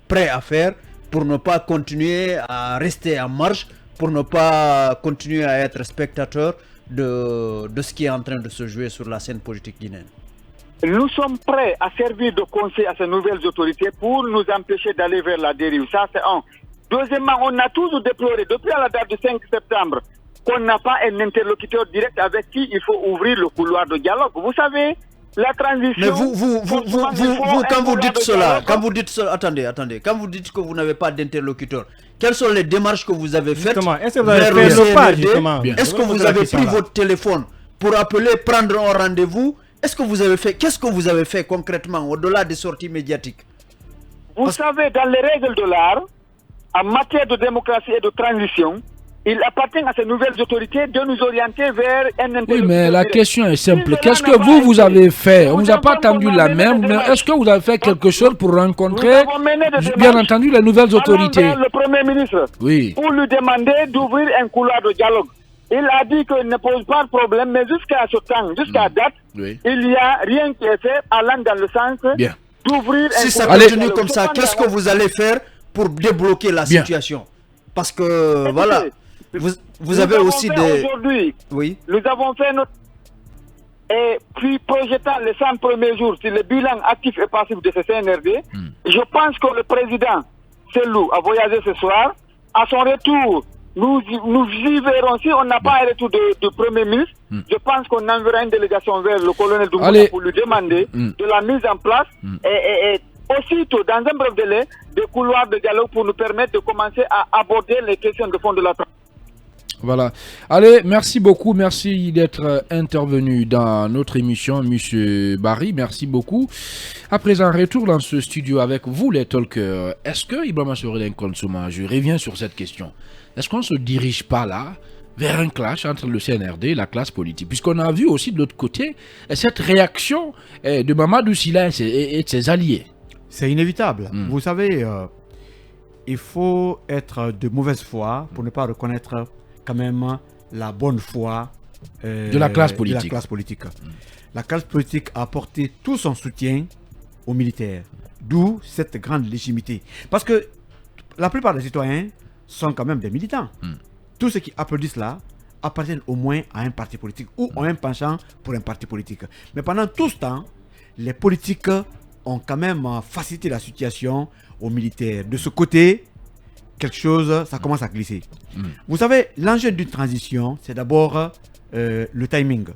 prêt à faire pour ne pas continuer à rester en marche, pour ne pas continuer à être spectateur de ce qui est en train de se jouer sur la scène politique guinéenne? Nous sommes prêts à servir de conseil à ces nouvelles autorités pour nous empêcher d'aller vers la dérive. Ça, c'est un. Deuxièmement, on a toujours déploré, depuis à la date du 5 septembre, qu'on n'a pas un interlocuteur direct avec qui il faut ouvrir le couloir de dialogue. Vous savez, la transition... Mais vous quand vous dites cela, attendez, quand vous dites que vous n'avez pas d'interlocuteur, quelles sont les démarches que vous avez faites? Est-ce que vous avez fait le pas, justement? Est-ce que vous avez pris votre téléphone pour appeler, prendre un rendez-vous? Est-ce que vous avez fait, qu'est-ce que vous avez fait concrètement au-delà des sorties médiatiques? Vous savez, dans les règles de l'art, en matière de démocratie et de transition, il appartient à ces nouvelles autorités de nous orienter vers un interlocuteur. Oui, mais la question est simple. Qu'est-ce que vous avez fait? On ne vous a pas tendu la main, mais est-ce que vous avez fait quelque chose pour rencontrer, bien entendu, les nouvelles autorités? Le Premier ministre, oui, pour lui demander d'ouvrir un couloir de dialogue. Il a dit qu'il ne pose pas de problème, mais jusqu'à ce temps, jusqu'à date, oui, il n'y a rien qui est fait allant dans le sens d'ouvrir un couloir de dialogue. Si ça continue comme ça, qu'est-ce que vous allez faire pour débloquer la situation? Parce que, voilà, vous avez aussi des... Aujourd'hui, oui, nous avons fait notre... Et puis, projetant les 100 premiers jours sur le bilan actif et passif de ce CNRD, je pense que le président Selou a voyagé ce soir. À son retour, nous y verrons. Si on n'a pas un retour de Premier ministre, je pense qu'on enverra une délégation vers le colonel Doumbouya pour lui demander de la mise en place et aussitôt, dans un bref délai, des couloirs de dialogue pour nous permettre de commencer à aborder les questions de fond de la transition. Voilà. Allez, merci beaucoup. Merci d'être intervenu dans notre émission, Monsieur Barry. Merci beaucoup. À présent, retour dans ce studio avec vous, les talkers. Est-ce que Ibrahima Sorel Nkonsuma, je reviens sur cette question, est-ce qu'on ne se dirige pas là vers un clash entre le CNRD et la classe politique? Puisqu'on a vu aussi de l'autre côté cette réaction de Mamadou Sylla et de ses alliés. C'est inévitable. Vous savez, il faut être de mauvaise foi pour ne pas reconnaître quand même la bonne foi de la classe politique. La classe politique a apporté tout son soutien aux militaires, d'où cette grande légitimité. Parce que la plupart des citoyens sont quand même des militants. Tous ceux qui applaudissent là appartiennent au moins à un parti politique ou ont un penchant pour un parti politique. Mais pendant tout ce temps, les politiques ont quand même facilité la situation aux militaires. De ce côté, quelque chose, ça commence à glisser. Vous savez, l'enjeu d'une transition, c'est d'abord le timing,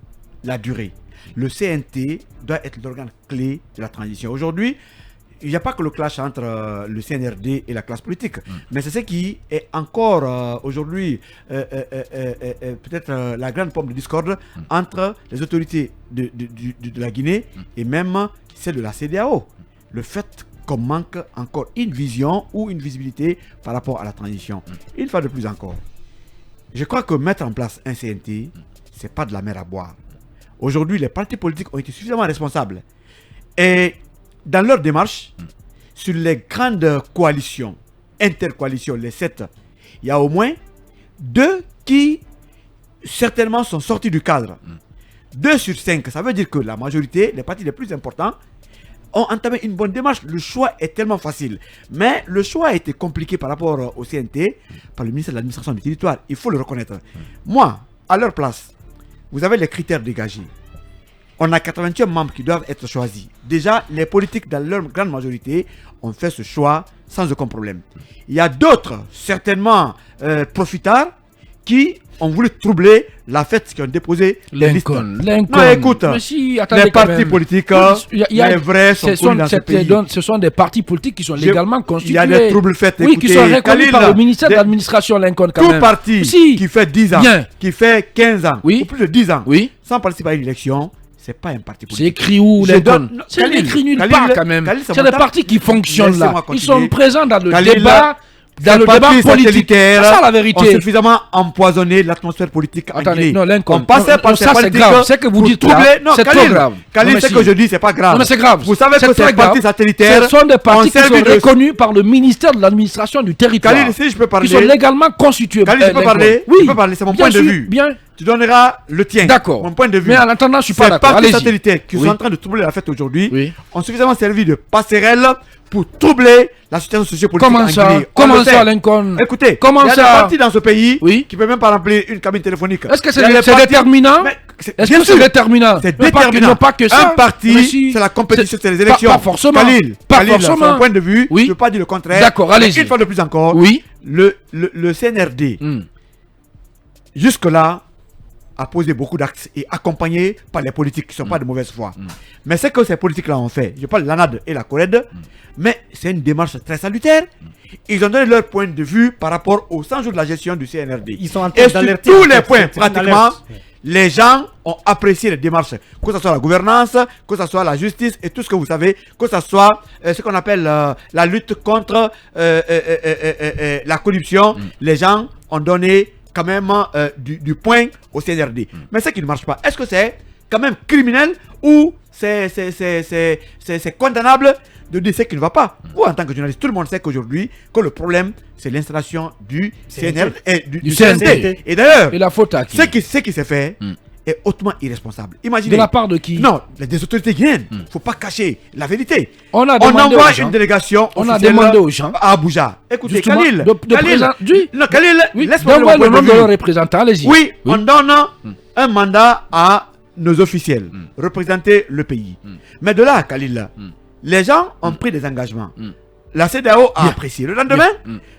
la durée. Le CNT doit être l'organe clé de la transition. Aujourd'hui, il n'y a pas que le clash entre le CNRD et la classe politique, mais c'est ce qui est encore aujourd'hui peut-être la grande pomme de discorde entre les autorités de la Guinée et même celle de la CEDEAO. Le fait qu'on manque encore une vision ou une visibilité par rapport à la transition. Une fois de plus encore, je crois que mettre en place un CNT, ce n'est pas de la mer à boire. Aujourd'hui, les partis politiques ont été suffisamment responsables. Et dans leur démarche, sur les grandes coalitions, intercoalitions, les 7, il y a au moins 2 qui certainement sont sortis du cadre. 2 sur 5, ça veut dire que la majorité, les partis les plus importants, ont entamé une bonne démarche. Le choix est tellement facile. Mais le choix a été compliqué par rapport au CNT, par le ministère de l'administration du territoire. Il faut le reconnaître. Moi, à leur place, vous avez les critères dégagés. On a 88 membres qui doivent être choisis. Déjà, les politiques, dans leur grande majorité, ont fait ce choix sans aucun problème. Il y a d'autres, certainement profitards, qui ont voulu troubler la fête, qui ont déposé les listes. Non, écoute, les partis politiques, les vrais sont connus dans ce pays. Ce sont des partis politiques qui sont légalement constitués. Il y a des troubles faits. Oui, qui sont reconnus par le ministère de l'administration Lincoln quand même. Tout parti qui fait 10 ans, qui fait 15 ans, ou plus de 10 ans, sans participer à une élection, c'est pas un parti politique. C'est écrit où, Lincoln? C'est écrit nulle part quand même. C'est des partis qui fonctionnent là. Ils sont présents dans le débat. Dans le débat politique, c'est ça la vérité. On suffisamment empoisonné l'atmosphère politique en Guinée. Non, Lincoln, on passait par ça c'est grave. C'est que vous dites là, c'est trop grave. Khalil, ce que je dis, c'est pas grave. Non, mais c'est grave. Vous savez que ces partis satellitaires, ce sont des partis qui sont reconnus par le ministère de l'administration du territoire. Khalil, si je peux parler, qui sont légalement constitués. Khalil, je peux parler. Oui, je peux parler. C'est mon point de vue. Bien. Tu donneras le tien. D'accord. Mon point de vue. Mais en attendant, je suis pas d'accord. Ces partis satellitaires qui sont en train de troubler la fête aujourd'hui ont suffisamment servi de passerelle pour troubler la situation sociopolitique en Guinée. Comment ça, Lincoln? Écoutez, il y a des partis dans ce pays qui ne peuvent même pas remplir une cabine téléphonique. Est-ce que c'est déterminant? Est-ce que c'est déterminant? C'est déterminant. Pas que ça. Un parti, c'est la compétition, c'est les élections. Pas forcément. Khalil, c'est mon point de vue. Je ne veux pas dire le contraire. D'accord, allez-y. Une fois de plus encore, le CNRD, jusque-là, a posé beaucoup d'actes et accompagné par les politiques qui ne sont pas de mauvaise foi. Mais ce que ces politiques-là ont fait, je parle de l'ANAD et la CORED, mais c'est une démarche très salutaire. Ils ont donné leur point de vue par rapport aux 100 jours de la gestion du CNRD. Ils sont en train et sur tous les points, pratiquement, les gens ont apprécié les démarches, que ce soit la gouvernance, que ce soit la justice et tout ce que vous savez, que ce soit ce qu'on appelle la lutte contre la corruption. Les gens ont donné quand même du point au CNRD. Mais ce qui ne marche pas, est-ce que c'est quand même criminel ou c'est condamnable de dire ce qui ne va pas? Vous, en tant que journaliste, tout le monde sait qu'aujourd'hui, que le problème, c'est l'installation du CNRD et du CNT. Et d'ailleurs, la faute à qui? Ce qui s'est fait est hautement irresponsable. Imaginez. De la part de qui? Non, des autorités guinéennes. Il ne faut pas cacher la vérité. On envoie une délégation on a demandé aux gens à Abuja. Écoutez, Khalil, Khalil, laisse-moi le nom de leurs représentants, allez-y. Oui, on donne un mandat à nos officiels, représenter le pays. Mais de là, Khalil, les gens ont pris des engagements. La CEDEAO a apprécié. Le lendemain,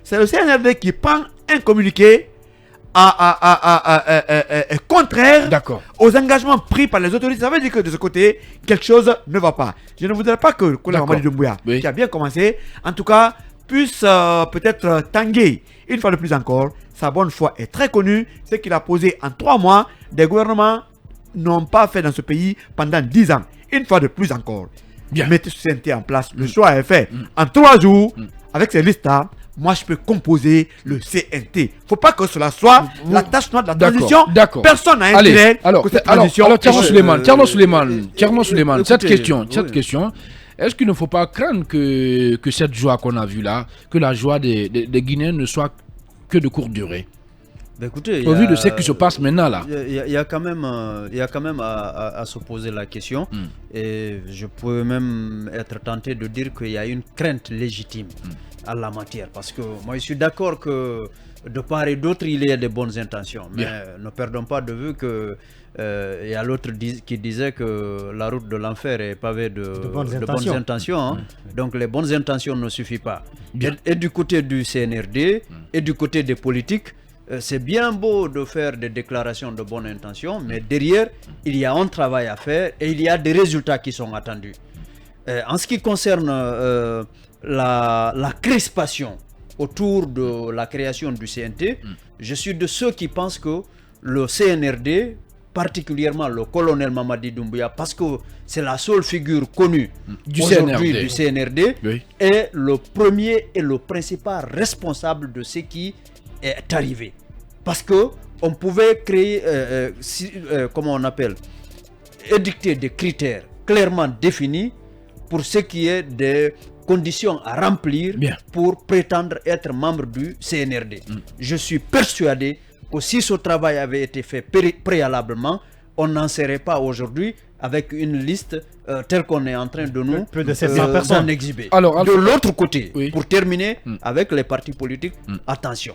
c'est le CNRD qui prend un communiqué contraire aux engagements pris par les autorités. Ça veut dire que de ce côté, quelque chose ne va pas. Je ne voudrais pas que Kola Mamadi Doumbouya, qui a bien commencé, en tout cas, puisse peut-être tanguer une fois de plus encore. Sa bonne foi est très connue. Ce qu'il a posé en 3 mois, des gouvernements n'ont pas fait dans ce pays pendant 10 ans. Une fois de plus encore. Mettez ce CNT en place. Le choix est fait. En 3 jours, avec ces listes-là, moi je peux composer le CNT. Il ne faut pas que cela soit la tâche noire de la transition. Personne n'a intérêt que cette transition. Alors, Tierno Suleiman, cette question, est-ce qu'il ne faut pas craindre que cette joie qu'on a vue là, que la joie des Guinéens ne soit que de courte durée? Écoutez, au vu de ce qui se passe maintenant là, il y a quand même à se poser la question. Et je peux même être tenté de dire qu'il y a une crainte légitime à la matière, parce que moi je suis d'accord que de part et d'autre il y a de bonnes intentions, mais ne perdons pas de vue que Il y a l'autre qui disait que la route de l'enfer est pavée de bonnes intentions. Hein. Donc les bonnes intentions ne suffisent pas. Et du côté du CNRD et du côté des politiques, c'est bien beau de faire des déclarations de bonnes intentions, mais derrière, il y a un travail à faire et il y a des résultats qui sont attendus. En ce qui concerne la crispation autour de la création du CNT, je suis de ceux qui pensent que le CNRD, particulièrement le colonel Mamadi Doumbouya, parce que c'est la seule figure connue aujourd'hui du CNRD, est le premier et le principal responsable de ce qui est arrivé. Parce que on pouvait créer, comment on appelle, édicter des critères clairement définis pour ce qui est des conditions à remplir pour prétendre être membre du CNRD. Je suis persuadé que si ce travail avait été fait préalablement, on n'en serait pas aujourd'hui avec une liste telle qu'on est en train de nous plus de 700 personnes exhiber. Alors, de l'autre côté, pour terminer avec les partis politiques, attention,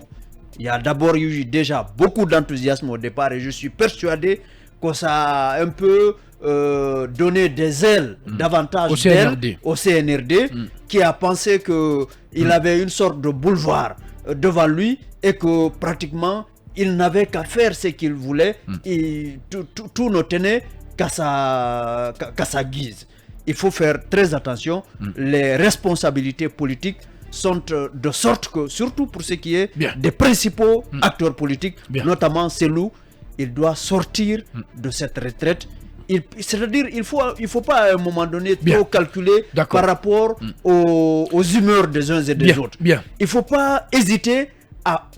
il y a d'abord eu déjà beaucoup d'enthousiasme au départ et je suis persuadé que ça a un peu donné des ailes davantage au CNRD qui a pensé qu'il avait une sorte de boulevard devant lui et que pratiquement il n'avait qu'à faire ce qu'il voulait et tout ne tenait qu'à sa guise. Il faut faire très attention. Les responsabilités politiques sont de sorte que, surtout pour ce qui est des principaux acteurs politiques, notamment Selou, il doit sortir de cette retraite. C'est-à-dire il faut pas à un moment donné trop calculer par rapport aux humeurs des uns et des autres. Il ne faut pas hésiter à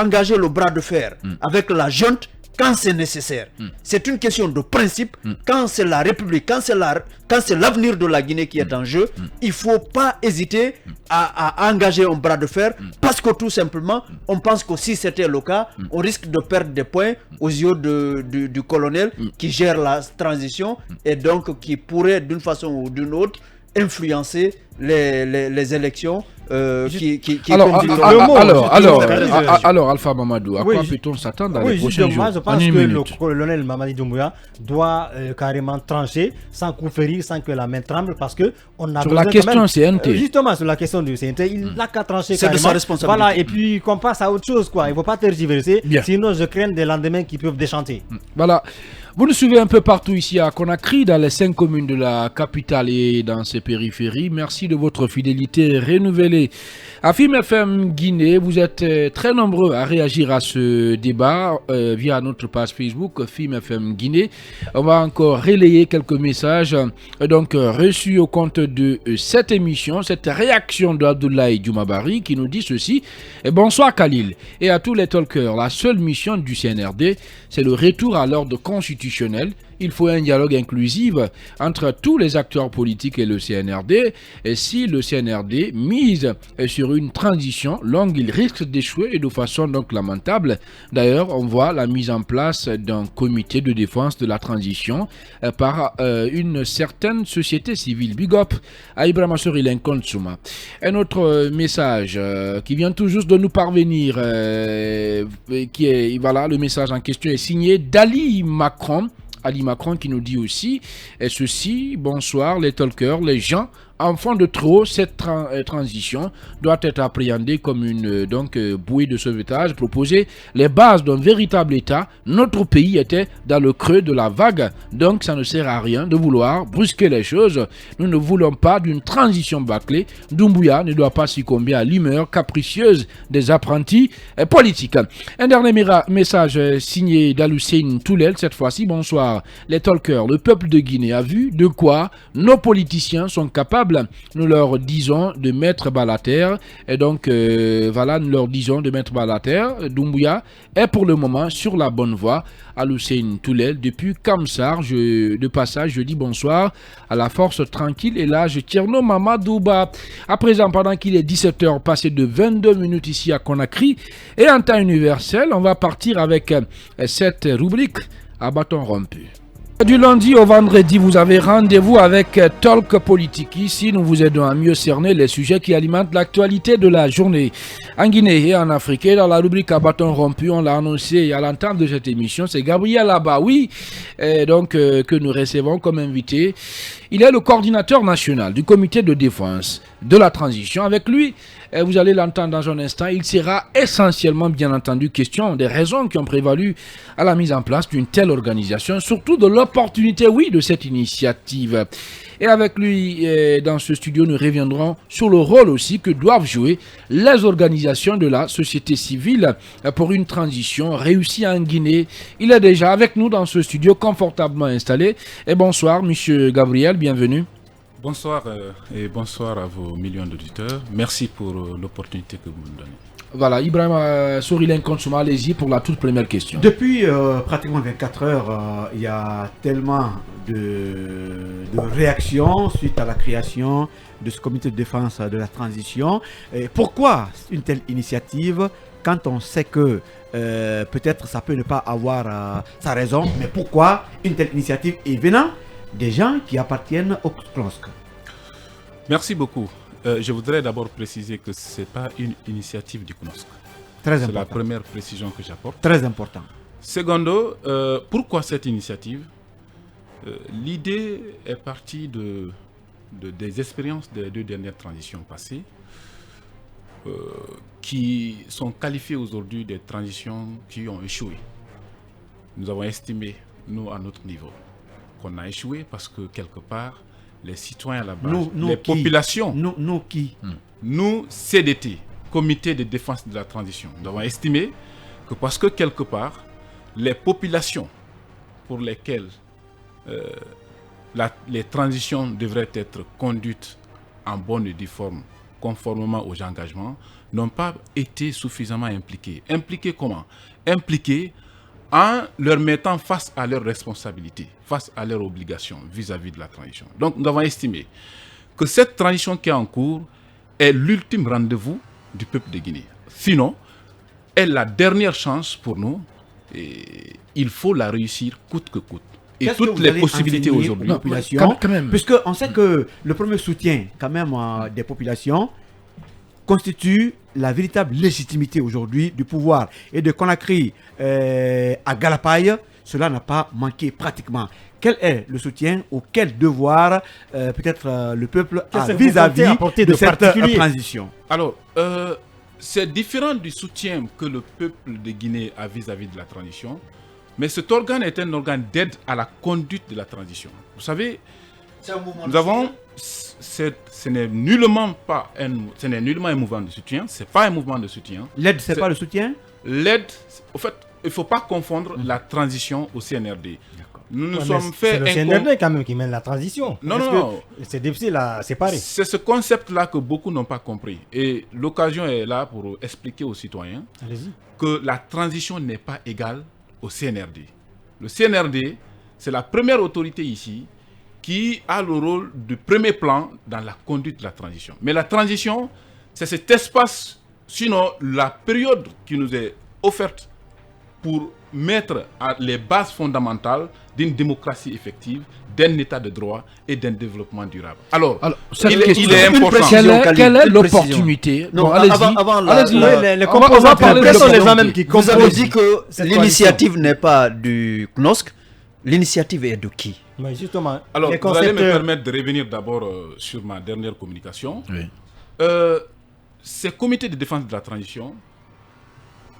engager le bras de fer avec la junte quand c'est nécessaire. C'est une question de principe. Quand c'est la République, quand c'est l'avenir de la Guinée qui est en jeu, il ne faut pas hésiter à engager un bras de fer parce que tout simplement, on pense que si c'était le cas, on risque de perdre des points aux yeux du colonel qui gère la transition et donc qui pourrait d'une façon ou d'une autre influencer les élections alors Alpha Mamadou, à quoi peut-on s'attendre dans les prochains jours? Moi je pense que le colonel Mamadi Doumbouya doit carrément trancher sans coup férir, sans que la main tremble, parce que on a sur la question CNT. Justement sur la question du CNT, il n'a qu'à trancher c'est carrément. De sa responsabilité. Voilà, et puis qu'on passe à autre chose, quoi. Il ne faut pas tergiverser, sinon je crains des lendemains qui peuvent déchanter. Voilà. Vous nous suivez un peu partout ici à Conakry, dans les 5 communes de la capitale et dans ses périphéries. Merci de votre fidélité renouvelée. À FIM FM Guinée, vous êtes très nombreux à réagir à ce débat via notre page Facebook FIM FM Guinée. On va encore relayer quelques messages reçus au compte de cette émission, cette réaction d'Abdoulaye Djoumabari qui nous dit ceci. Bonsoir Khalil et à tous les talkers. La seule mission du CNRD, c'est le retour à l'ordre constitutionnel. Il faut un dialogue inclusif entre tous les acteurs politiques et le CNRD. Et si le CNRD mise sur une transition longue, il risque d'échouer et de façon donc lamentable. D'ailleurs, on voit la mise en place d'un comité de défense de la transition par une certaine société civile. Big up à Ibrahima Sori Lincoln Souma. Un autre message qui vient tout juste de nous parvenir, qui est, voilà, le message en question est signé d'Ali Macron qui nous dit aussi ceci: bonsoir les talkers, les gens enfants de trop, cette transition doit être appréhendée comme une bouée de sauvetage, proposer les bases d'un véritable État. Notre pays était dans le creux de la vague, donc ça ne sert à rien de vouloir brusquer les choses. Nous ne voulons pas d'une transition bâclée. Doumbouya ne doit pas succomber à l'humeur capricieuse des apprentis politiques. Un dernier message signé d'Alussein Toulel, cette fois-ci: bonsoir les talkers, le peuple de Guinée a vu de quoi nos politiciens sont capables. Nous leur disons de mettre bas la terre. Et donc, voilà, nous leur disons de mettre bas la terre. Doumbouya est pour le moment sur la bonne voie. Alussein Toulel, depuis Kamsar, de passage, je dis bonsoir à la force tranquille et là, je Tierno Mamadouba. À présent, pendant qu'il est 17h, passé de 22 minutes ici à Conakry, et en temps universel, on va partir avec cette rubrique à bâton rompu. Du lundi au vendredi, vous avez rendez-vous avec Talk Politique. Ici, nous vous aidons à mieux cerner les sujets qui alimentent l'actualité de la journée. En Guinée et en Afrique, et dans la rubrique à bâton rompu, on l'a annoncé à l'entame de cette émission, c'est Gabriel Abaoui, que nous recevons comme invité. Il est le coordinateur national du comité de défense de la transition. Avec lui, vous allez l'entendre dans un instant, il sera essentiellement, bien entendu, question des raisons qui ont prévalu à la mise en place d'une telle organisation, surtout de l'opportunité, oui, de cette initiative. Et avec lui, dans ce studio, nous reviendrons sur le rôle aussi que doivent jouer les organisations de la société civile pour une transition réussie en Guinée. Il est déjà avec nous dans ce studio, confortablement installé. Et bonsoir, monsieur Gabriel, bienvenue. Bonsoir et bonsoir à vos millions d'auditeurs. Merci pour l'opportunité que vous me donnez. Voilà, Ibrahim Sourilen Konsouma, allez-y pour la toute première question. Depuis pratiquement 24 heures, il y a tellement de réactions suite à la création de ce comité de défense de la transition. Et pourquoi une telle initiative quand on sait que peut-être ça peut ne pas avoir sa raison, mais pourquoi une telle initiative est venant des gens qui appartiennent au CNOSC? Merci beaucoup. Je voudrais d'abord préciser que ce n'est pas une initiative du CNOSC. Très C'est important. la première précision que j'apporte. Très important. Secondo, pourquoi cette initiative? L'idée est partie des expériences des 2 dernières transitions passées qui sont qualifiées aujourd'hui des transitions qui ont échoué. Nous avons estimé, nous, à notre niveau, qu'on a échoué parce que quelque part, les citoyens à la base, les populations, nous qui nous, CDT, Comité de défense de la transition, nous avons estimé que parce que quelque part, les populations pour lesquelles les transitions devraient être conduites en bonne et due forme, conformément aux engagements, n'ont pas été suffisamment impliquées. Impliquées comment? Impliquées en leur mettant face à leurs responsabilités, face à leurs obligations vis-à-vis de la transition. Donc nous avons estimé que cette transition qui est en cours est l'ultime rendez-vous du peuple de Guinée. Sinon, est la dernière chance pour nous et il faut la réussir coûte que coûte. Et toutes les possibilités aujourd'hui. Puisqu'on sait que le premier soutien quand même des populations constitue la véritable légitimité aujourd'hui du pouvoir. Et de Conakry à Galapaye, cela n'a pas manqué pratiquement. Quel est le soutien ou quel devoir peut-être le peuple a vis-à-vis de cette transition? Alors, c'est différent du soutien que le peuple de Guinée a vis-à-vis de la transition, mais cet organe est un organe d'aide à la conduite de la transition. Vous savez, nous avons... Ce n'est nullement un mouvement de soutien. C'est pas un mouvement de soutien. L'aide, c'est pas le soutien? L'aide, au fait, il ne faut pas confondre la transition au CNRD. Nous nous sommes fait c'est le CNRD quand même qui mène la transition. Non. C'est difficile à séparer. C'est ce concept-là que beaucoup n'ont pas compris. Et l'occasion est là pour expliquer aux citoyens que la transition n'est pas égale au CNRD. Le CNRD, c'est la première autorité ici qui a le rôle de premier plan dans la conduite de la transition. Mais la transition, c'est cet espace, sinon la période qui nous est offerte pour mettre les bases fondamentales d'une démocratie effective, d'un état de droit et d'un développement durable. Alors il est important. Quelle est l'opportunité? Non, allez-y. Les composants, quels sont les gens même qui composent? Vous avez dit que l'initiative n'est pas du CNOSC. L'initiative est de qui? Mais justement, alors, vous allez me permettre de revenir d'abord sur ma dernière communication. Oui. Ces comités de défense de la transition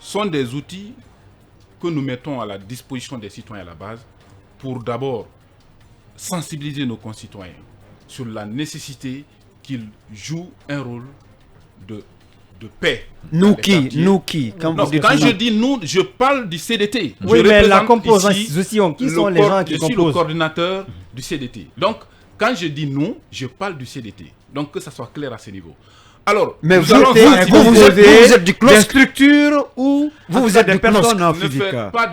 sont des outils que nous mettons à la disposition des citoyens à la base pour d'abord sensibiliser nos concitoyens sur la nécessité qu'ils jouent un rôle de paix. Nous qui quand je dis nous, je parle du CDT. Oui, mais la composition, qui sont les gens qui composent? Je suis le coordinateur du CDT. Donc, quand je dis nous, je parle du CDT. Donc, que ça soit clair à ce niveau. Alors, Mais nous vous, allons êtes, sortir- vous êtes du des CNOSC. structures ou Vous êtes des du personnes Ne physiques. faites pas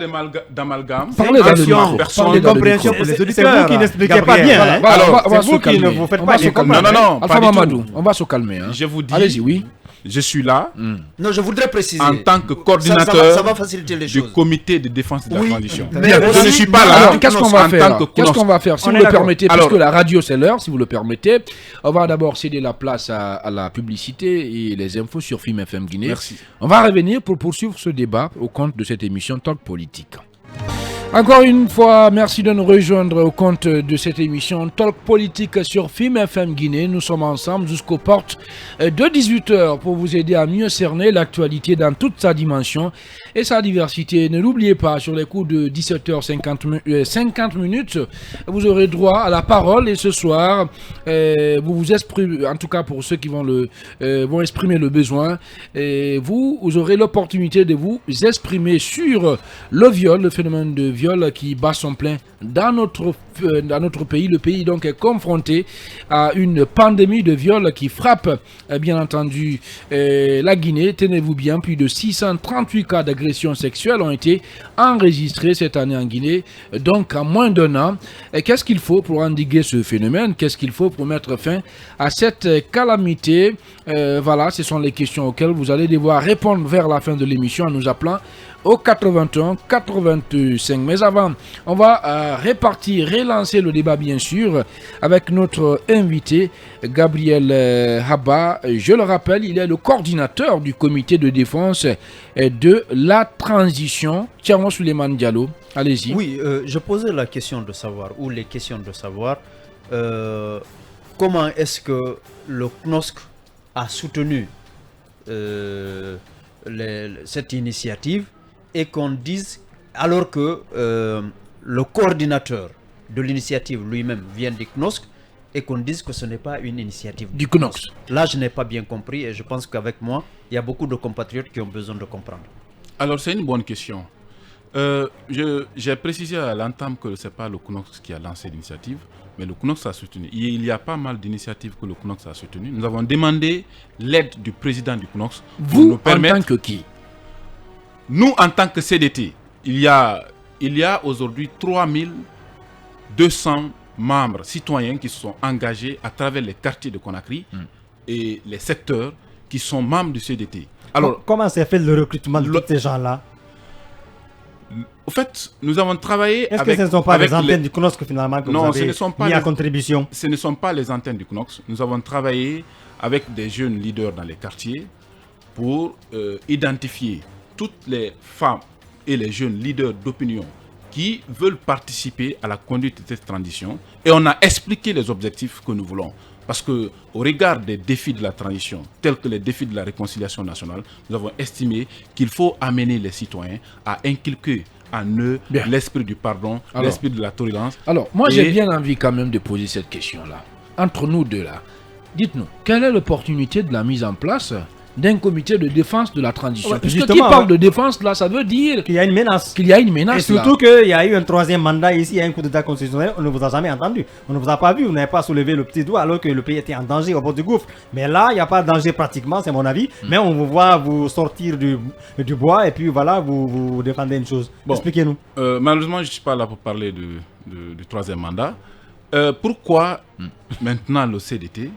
d'amalgame. Parlez dans le Attention, micro. personne Parlez de dans le compréhension micro. pour les C'est auditeurs. vous qui n'expliquez pas Gabriel. bien. Hein. Voilà, Alors, on va c'est se vous qui calmer. ne vous faites On pas va se bien calmer. comprendre. Non, Alpha pas du Mamadou, tout. on va se calmer. Hein. Je vous dis, Allez-y, oui. je suis là Non, je voudrais préciser. en tant que Ça coordinateur va faciliter les du choses. comité de défense de la Oui, transition. mais Je aussi- ne suis pas Non, là Alors, qu'est-ce qu'on va en faire tant que Qu'est-ce qu'on va faire Si On vous est le d'accord. permettez, Alors- puisque la radio c'est l'heure, si vous le permettez, on va d'abord céder la place à la publicité et les infos sur Film FM Guinée. Merci. On va revenir pour poursuivre ce débat au compte de cette émission Talk Politique. Encore une fois, merci de nous rejoindre au compte de cette émission Talk Politique sur Film FM Guinée. Nous sommes ensemble jusqu'aux portes de 18h pour vous aider à mieux cerner l'actualité dans toute sa dimension et sa diversité. Ne l'oubliez pas, sur les coups de 17h50 minutes, vous aurez droit à la parole et ce soir, vous vous exprimez, en tout cas pour ceux qui vont exprimer le besoin, vous aurez l'opportunité de vous exprimer sur le viol, le phénomène de viol qui bat son plein dans notre pays. Le pays donc est confronté à une pandémie de viol qui frappe bien entendu la Guinée. Tenez-vous bien, plus de 638 cas d'agression sexuelle ont été enregistrés cette année en Guinée, donc en moins d'un an. Qu'est-ce qu'il faut pour endiguer ce phénomène? Qu'est-ce qu'il faut pour mettre fin à cette calamité? Voilà, ce sont les questions auxquelles vous allez devoir répondre vers la fin de l'émission en nous appelant au 81 85. Mais avant, on va relancer le débat bien sûr avec notre invité Gabriel Haba. Je le rappelle, il est le coordinateur du comité de défense de la transition. Thierno Souleymane Diallo, allez-y. Oui, je posais la question de savoir, ou les questions de savoir, comment est-ce que le CNOSC a soutenu cette initiative et qu'on dise, alors que le coordinateur de l'initiative lui-même vient du CNOSC, et qu'on dise que ce n'est pas une initiative Du CNOSC. Là, je n'ai pas bien compris et je pense qu'avec moi, il y a beaucoup de compatriotes qui ont besoin de comprendre. Alors, c'est une bonne question. J'ai précisé à l'entame que ce n'est pas le CNOSC qui a lancé l'initiative, mais le CNOSC a soutenu. Il y a pas mal d'initiatives que le CNOSC a soutenues. Nous avons demandé l'aide du président du CNOSC pour Vous, nous permettre... en tant que qui? Nous, en tant que CDT, il y a aujourd'hui 3200 membres citoyens qui se sont engagés à travers les quartiers de Conakry et les secteurs qui sont membres du CDT. Alors, comment s'est fait le recrutement de tous ces gens-là? au fait, nous avons travaillé Est-ce avec... que ce ne sont pas avec les antennes du CNOSC finalement que Non, vous ce avez ne sont pas mis à les- contribution? Ce ne sont pas les antennes du CNOSC. Nous avons travaillé avec des jeunes leaders dans les quartiers pour identifier toutes les femmes et les jeunes leaders d'opinion qui veulent participer à la conduite de cette transition. Et on a expliqué les objectifs que nous voulons. Parce qu'au regard des défis de la transition, tels que les défis de la réconciliation nationale, nous avons estimé qu'il faut amener les citoyens à inculquer en eux Bien. l'esprit du pardon, Alors. l'esprit de la tolérance. Alors, moi, Et- j'ai bien envie quand même de poser cette question-là. Entre nous deux, là, dites-nous, quelle est l'opportunité de la mise en place d'un comité de défense de la transition? Ouais, Puisque qui justement, parle ouais. de défense, là, ça veut dire Qu'il y a une menace. qu'il y a une Et menace, là. surtout qu'il y a eu un troisième mandat ici, il y a un coup d'état constitutionnel, on ne vous a jamais entendu. On ne vous a pas vu, vous n'avez pas soulevé le petit doigt alors que le pays était en danger au bord du gouffre. Mais là, il n'y a pas de danger pratiquement, c'est mon avis. Mais on vous voit vous sortir du bois et puis voilà, vous défendez une chose. Bon. Expliquez-nous. Malheureusement, je ne suis pas là pour parler du troisième mandat. Pourquoi maintenant le CDT?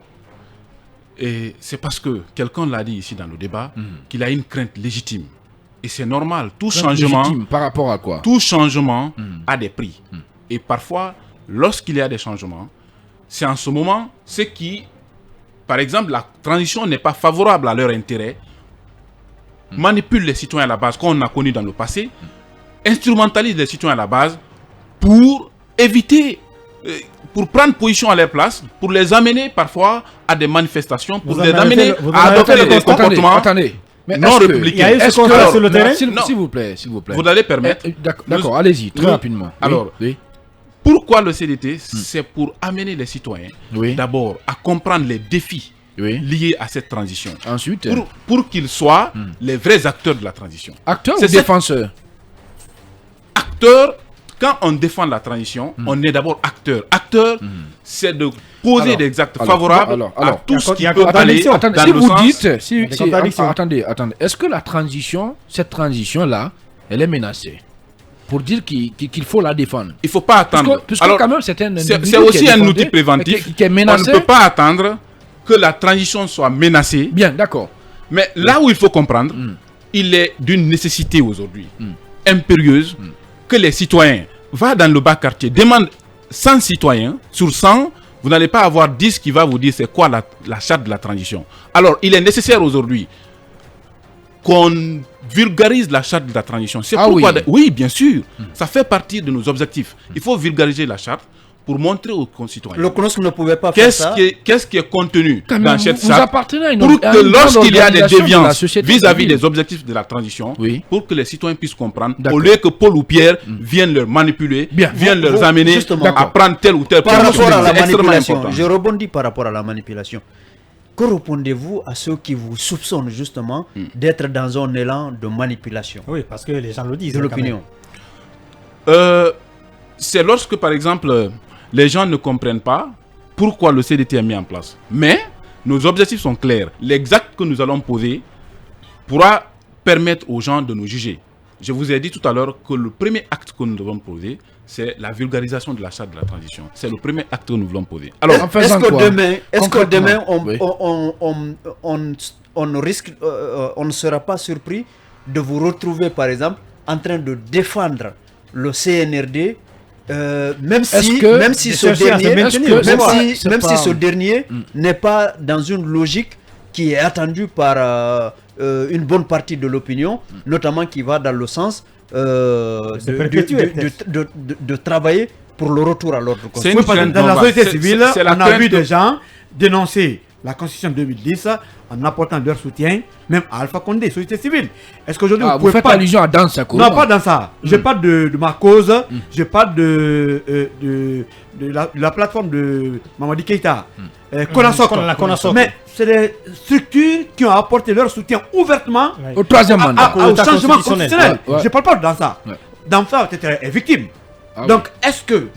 Et c'est parce que quelqu'un l'a dit ici dans le débat, qu'il a une crainte légitime. Et c'est normal, tout changement, Légitime, par rapport à quoi? tout changement a des prix. Et parfois, lorsqu'il y a des changements, c'est en ce moment, ceux qui, par exemple, la transition n'est pas favorable à leur intérêt, manipulent les citoyens à la base, qu'on a connu dans le passé, instrumentalisent les citoyens à la base pour éviter, pour prendre position à leur place, pour les amener parfois à des manifestations, pour Vous les en avez amener fait le- vous en à avez adopter fait le des constat. comportements Attendez. Mais non est-ce que- républicains. Il y a eu ce Est-ce que- constat alors, sur le terrain? non. S'il vous plaît, s'il vous plaît. Vous allez permettre. D'accord, Nous- allez-y, très nous- rapidement. Oui, alors, oui, Pourquoi le CDT? C'est pour amener les citoyens oui, d'abord à comprendre les défis oui. liés à cette transition, Ensuite, pour qu'ils soient les vrais acteurs de la transition. acteur ou c'est cette- défenseur? Acteurs quand on défend la transition, on est d'abord acteur. Acteur, c'est de poser des actes favorables à tout ce qui peut aller dans si le vous sens... dites, attendez, est-ce que cette transition-là, elle est menacée pour dire qu'il faut la défendre? Il ne faut pas attendre. Parce que quand même, c'est aussi un outil préventif. Qui est menacé. On ne peut pas attendre que la transition soit menacée. Bien, d'accord. Mais là où il faut comprendre, il est d'une nécessité aujourd'hui, impérieuse, que les citoyens vont dans le bas quartier, demandent 100 citoyens, sur 100, vous n'allez pas avoir 10 qui va vous dire c'est quoi la charte de la transition. Alors, il est nécessaire aujourd'hui qu'on vulgarise la charte de la transition. C'est pourquoi... Oui, bien sûr. Ça fait partie de nos objectifs. Il faut vulgariser la charte pour montrer aux concitoyens. Le CNOSC ne pouvait pas faire ça. Qu'est-ce qui est contenu dans cette vous charte appartenez à une pour que lorsqu'il y a des déviances vis-à-vis civile. des objectifs de la transition, Oui. pour que les citoyens puissent comprendre, au lieu que Paul ou Pierre viennent leur manipuler, viennent leur amener justement, à prendre telle ou telle Par position. rapport à la C'est extrêmement manipulation, important. je rebondis par rapport à la manipulation. Que répondez-vous à ceux qui vous soupçonnent justement d'être dans un élan de manipulation Oui, parce que les gens le disent. de l'opinion? C'est lorsque, par exemple, les gens ne comprennent pas pourquoi le CDT est mis en place. Mais nos objectifs sont clairs. L'exact que nous allons poser pourra permettre aux gens de nous juger. Je vous ai dit tout à l'heure que le premier acte que nous devons poser, c'est la vulgarisation de la charte de la transition. C'est le premier acte que nous voulons poser. Alors, est-ce que demain, Oui. on ne sera pas surpris de vous retrouver, par exemple, en train de défendre le CNRD, même si ce dernier n'est pas dans une logique qui est attendue par une bonne partie de l'opinion, notamment qui va dans le sens de travailler pour le retour à l'ordre constitutionnel. Dans la société civile, on a vu des gens dénoncer la Constitution 2010 en apportant leur soutien, même à Alpha Condé, société civile. Est-ce qu'aujourd'hui vous faites allusion à Dansa Kolo? Non, pas dans ça. Je parle de ma cause, je parle de la plateforme de Mamadi Keïta, Konasok. Mais c'est des structures qui ont apporté leur soutien ouvertement au troisième mandat, au changement constitutionnel. Ouais. Je ne parle pas dans ça. Ouais. Dans ça, peut-être est victime. Donc, est-ce que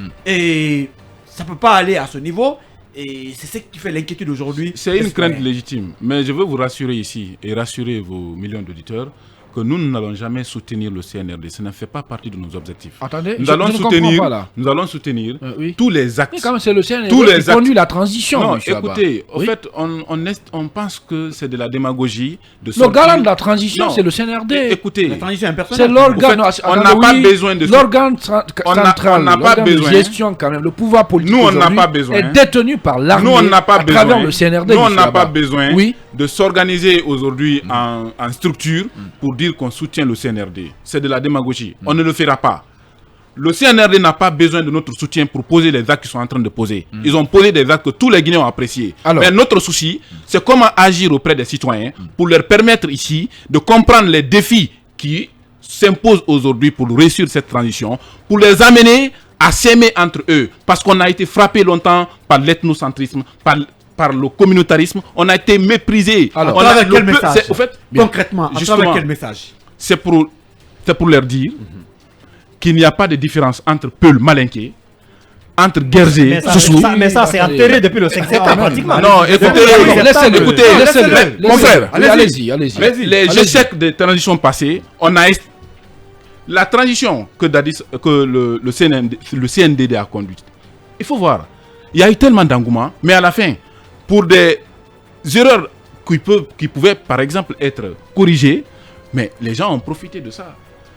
ça ne peut pas aller à ce niveau? Et c'est ce qui fait l'inquiétude aujourd'hui. C'est une crainte légitime. Mais je veux vous rassurer ici et rassurer vos millions d'auditeurs que nous n'allons jamais soutenir le CNRD. Ça ne fait pas partie de nos objectifs. Attendez, nous allons soutenir tous les actes. Mais quand même, c'est le CNRD qui conduit la transition. Non, monsieur écoutez, Abba. en fait, on pense que c'est de la démagogie. Le garant de la transition, c'est le CNRD. Écoutez, la transition impersonnelle. C'est l'organe. On n'a pas besoin de l'organe central, l'organe de gestion quand même. Le pouvoir politique nous, on n'a pas besoin. Est détenu par l'armée à travers le CNRD. Nous, on n'a pas besoin de s'organiser aujourd'hui en structure pour dire qu'on soutient le CNRD. C'est de la démagogie. On ne le fera pas. Le CNRD n'a pas besoin de notre soutien pour poser les actes qu'ils sont en train de poser. Ils ont posé des actes que tous les Guinéens ont appréciés. Mais notre souci, c'est comment agir auprès des citoyens pour leur permettre ici de comprendre les défis qui s'imposent aujourd'hui pour réussir cette transition, pour les amener à s'aimer entre eux. Parce qu'on a été frappé longtemps par l'ethnocentrisme, par le communautarisme, on a été méprisé. Alors, on avec quel message concrètement, justement, avec quel message? C'est pour leur dire qu'il n'y a pas de différence entre Peul, Malinké, entre Guerzé, Soussou. Mais ça, c'est enterré depuis le 5 septembre pratiquement. Non, écoutez, mon frère, allez-y. Les échecs de transition passée, on a la transition que le CNDD a conduite. Il faut voir, il y a eu tellement d'engouement, mais à la fin, pour des erreurs qui pouvaient, par exemple, être corrigées, mais les gens ont profité de ça.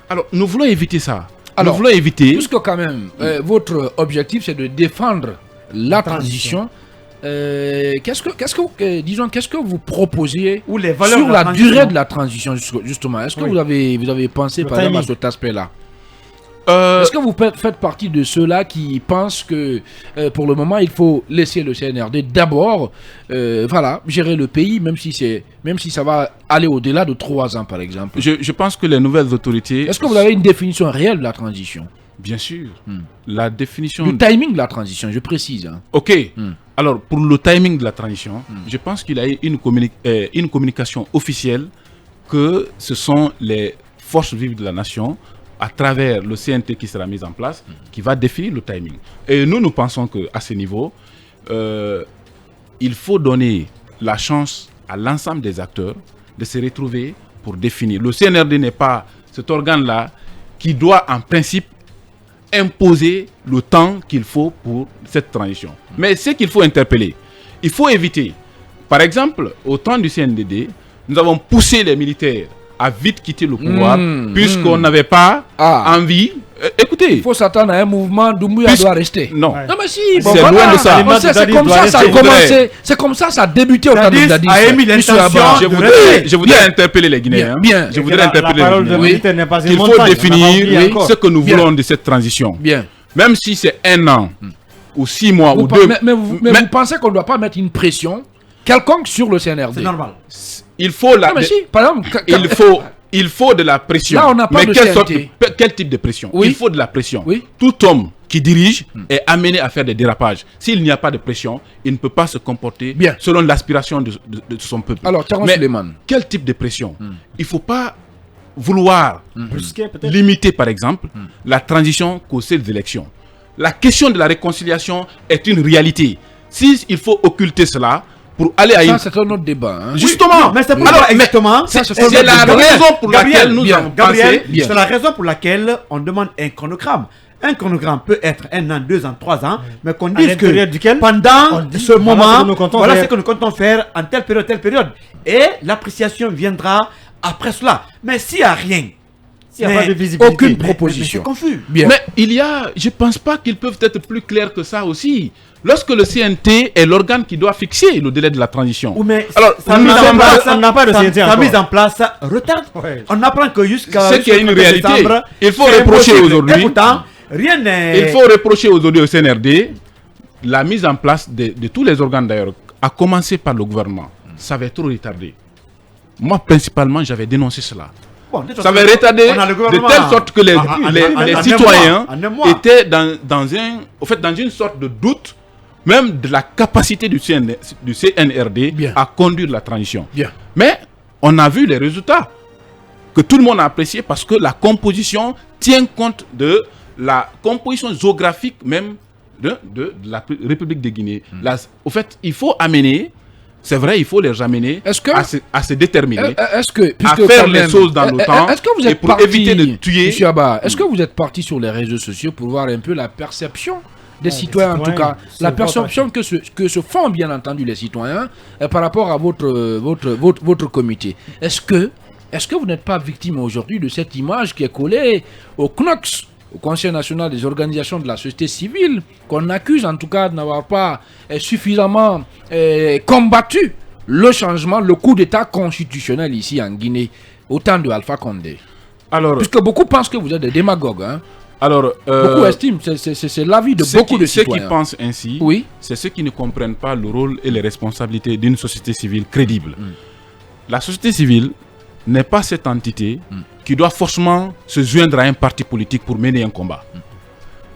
Alors, nous voulons éviter ça. Alors, nous voulons éviter... Puisque quand même, votre objectif, c'est de défendre la transition, qu'est-ce que vous proposiez ou les valeurs sur de la transition durée de la transition, justement? Est-ce que vous avez pensé, par exemple, à cet aspect-là? Est-ce que vous faites partie de ceux-là qui pensent que pour le moment il faut laisser le CNRD d'abord gérer le pays, même si ça va aller au-delà de 3 ans par exemple? Je pense que les nouvelles autorités... Est-ce que vous avez une définition réelle de la transition? Bien sûr. La définition... Le timing de la transition, je précise. Ok. Alors, pour le timing de la transition, je pense qu'il y a eu une communication officielle que ce sont les forces vives de la nation à travers le CNT qui sera mis en place, qui va définir le timing. Et nous pensons qu'à ce niveau, il faut donner la chance à l'ensemble des acteurs de se retrouver pour définir. Le CNRD n'est pas cet organe-là qui doit en principe imposer le temps qu'il faut pour cette transition. Mais ce qu'il faut interpeller, il faut éviter. Par exemple, au temps du CNDD, nous avons poussé les militaires à vite quitter le pouvoir puisqu'on n'avait pas envie. Écoutez, il faut s'attendre à un mouvement. Doumbouya doit rester. Non, non mais si, c'est loin de ça. C'est comme ça, ça a commencé. C'est comme ça, ça a débuté au temps de Dadis. Je voudrais interpeller les Guinéens. Bien. Je voudrais interpeller les Guinéens. Il faut définir ce que nous voulons de cette transition. Bien. Même si c'est 1 an ou 6 mois ou 2. Mais vous pensez qu'on ne doit pas mettre une pression quelconque sur le CNRD? C'est normal. Il faut la. Non, mais si, par exemple, il faut de la pression. Là, on n'a pas mais quel type de pression? Oui. Il faut de la pression. Oui. Tout homme qui dirige est amené à faire des dérapages. S'il n'y a pas de pression, il ne peut pas se comporter selon l'aspiration de son peuple. Alors, mais quel type de pression? Il ne faut pas vouloir limiter, par exemple, la transition qu'aux seules élections. La question de la réconciliation est une réalité. S'il faut occulter cela, pour aller à c'est un autre débat. Hein. Justement, mais c'est pourquoi exactement. C'est la raison pour laquelle nous avons pensé. C'est la raison pour laquelle on demande un chronogramme. Un chronogramme peut être 1 an, 2 ans, 3 ans, mais qu'on dise que pendant ce moment, voilà ce que nous comptons faire en telle période. Et l'appréciation viendra après cela. Mais s'il n'y a rien, s'il n'y a pas de visibilité, aucune proposition. C'est confus. Bien. Mais je ne pense pas qu'ils peuvent être plus clairs que ça aussi. Lorsque le CNT est l'organe qui doit fixer le délai de la transition. Mais alors, sa mise en place retarde. Ouais. On apprend que jusqu'à ce qu'il y a une réalité. Il faut reprocher aujourd'hui. Pourtant, rien n'est. Il faut reprocher aujourd'hui au CNRD la mise en place de tous les organes d'ailleurs, à commencer par le gouvernement. Ça avait trop retardé. Moi, principalement, j'avais dénoncé cela. Bon, ça avait retardé de telle sorte que les citoyens étaient dans une sorte de doute, même de la capacité du CNRD à conduire la transition. Bien. Mais on a vu les résultats que tout le monde a apprécié parce que la composition tient compte de la composition géographique même de la République de Guinée. Au fait, il faut amener. C'est vrai, il faut les ramener à se déterminer, à faire les choses dans le temps et pour éviter de tuer. Monsieur Abba, est-ce que vous êtes parti sur les réseaux sociaux pour voir un peu la perception des citoyens, en tout cas, la perception que se font bien entendu les citoyens par rapport à votre comité? Est-ce que vous n'êtes pas victime aujourd'hui de cette image qui est collée au CNOX, au Conseil national des organisations de la société civile, qu'on accuse en tout cas de n'avoir pas suffisamment combattu le changement, le coup d'état constitutionnel ici en Guinée, au temps de Alpha Condé? Alors, puisque beaucoup pensent que vous êtes des démagogues. Hein? Alors, beaucoup estiment, c'est l'avis de beaucoup de citoyens. Ceux qui pensent ainsi, c'est ceux qui ne comprennent pas le rôle et les responsabilités d'une société civile crédible. La société civile n'est pas cette entité qui doit forcément se joindre à un parti politique pour mener un combat.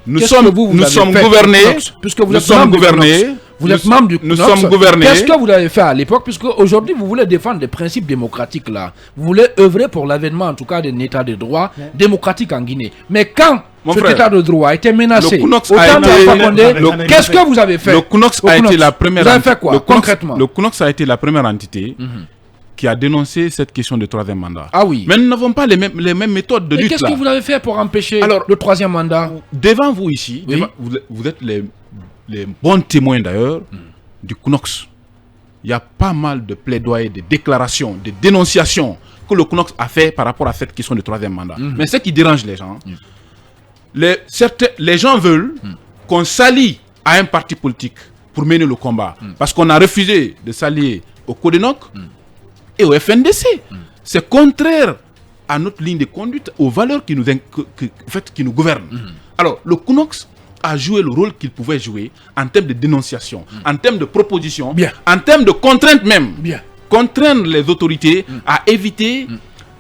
Nous sommes gouvernés. Puisque vous êtes membre du CNOX. Nous sommes gouvernés. Qu'est-ce que vous avez fait à l'époque? Puisque aujourd'hui vous voulez défendre les principes démocratiques là. Vous voulez œuvrer pour l'avènement en tout cas d'un état de droit démocratique en Guinée. Mais quand cet état de droit a été menacé, qu'est-ce que vous avez fait? Le CNOX a été la première. Vous avez fait quoi concrètement? Le CNOX a été la première entité qui a dénoncé cette question de troisième mandat. Ah oui. Mais nous n'avons pas les mêmes méthodes de lutte. Qu'est-ce que vous avez fait pour empêcher le troisième mandat? Devant vous ici, vous êtes les bons témoins d'ailleurs du CNOX. Il y a pas mal de plaidoyers, de déclarations, de dénonciations que le CNOX a fait par rapport à cette question de troisième mandat. Mais ce qui dérange les gens, les gens veulent qu'on s'allie à un parti politique pour mener le combat. Parce qu'on a refusé de s'allier au CODENOC et au FNDC. C'est contraire à notre ligne de conduite, aux valeurs qui nous gouvernent. Alors, le CNOX a joué le rôle qu'il pouvait jouer en termes de dénonciation, en termes de proposition, en termes de contrainte même. Contraindre les autorités à éviter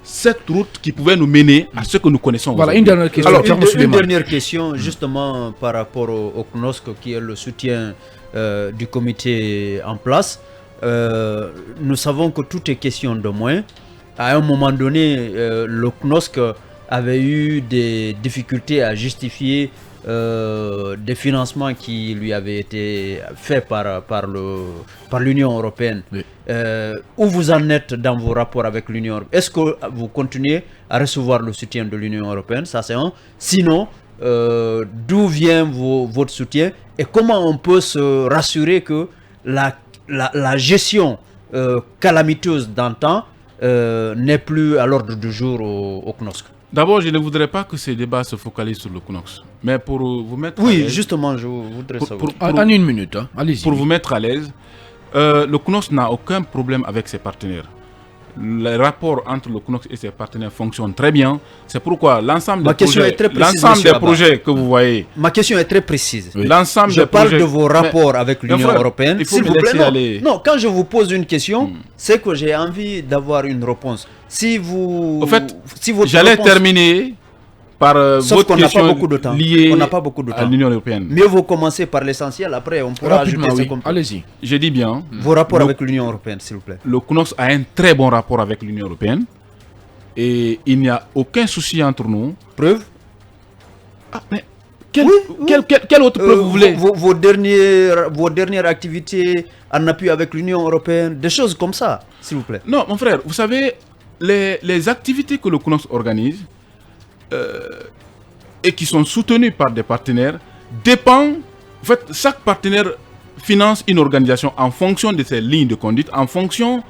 cette route qui pouvait nous mener à ce que nous connaissons. Voilà, une dernière question. Alors, une dernière question, justement, par rapport au CNOSC, qui est le soutien du comité en place. Nous savons que tout est question de moyens. À un moment donné, le CNOSC avait eu des difficultés à justifier des financements qui lui avaient été faits par l'Union européenne. Oui. Où vous en êtes dans vos rapports avec l'Union européenne? Est-ce que vous continuez à recevoir le soutien de l'Union européenne? Ça, c'est un. Sinon, d'où vient votre soutien et comment on peut se rassurer que la gestion calamiteuse d'antan n'est plus à l'ordre du jour au CNOSC? D'abord, je ne voudrais pas que ces débats se focalisent sur le CNOSC. Mais pour vous mettre à Oui, l'aise, justement, je voudrais savoir. En une minute, hein. Allez-y. pour vous mettre à l'aise, le CNOSC n'a aucun problème avec ses partenaires. Les rapports entre le CNOSC et ses partenaires fonctionnent très bien. C'est pourquoi l'ensemble des projets que vous voyez... Ma question est très précise. Oui. L'ensemble Je des parle projets... de vos rapports avec l'Union européenne. Il faut S'il me vous plaît, laisser aller. non, quand je vous pose une question, c'est que j'ai envie d'avoir une réponse. Si vous... En fait, si votre j'allais réponse... terminer par Sauf votre qu'on n'a pas question beaucoup de temps. liée On n'a pas beaucoup de à temps. l'Union européenne. Mieux vaut commencer par l'essentiel, après on pourra Rapidement, ajouter oui. ce qu'on peut. Allez-y. Je dis bien, Vos rapports avec l'Union européenne, s'il vous plaît. le CNOSC a un très bon rapport avec l'Union européenne et il n'y a aucun souci entre nous. Preuve? Ah, mais quelle autre preuve vous voulez? Vos dernières activités en appui avec l'Union européenne, des choses comme ça, s'il vous plaît. Non, mon frère, vous savez, les activités que le CNOSC organise et qui sont soutenues par des partenaires dépendent. En fait, chaque partenaire finance une organisation en fonction de ses lignes de conduite, en fonction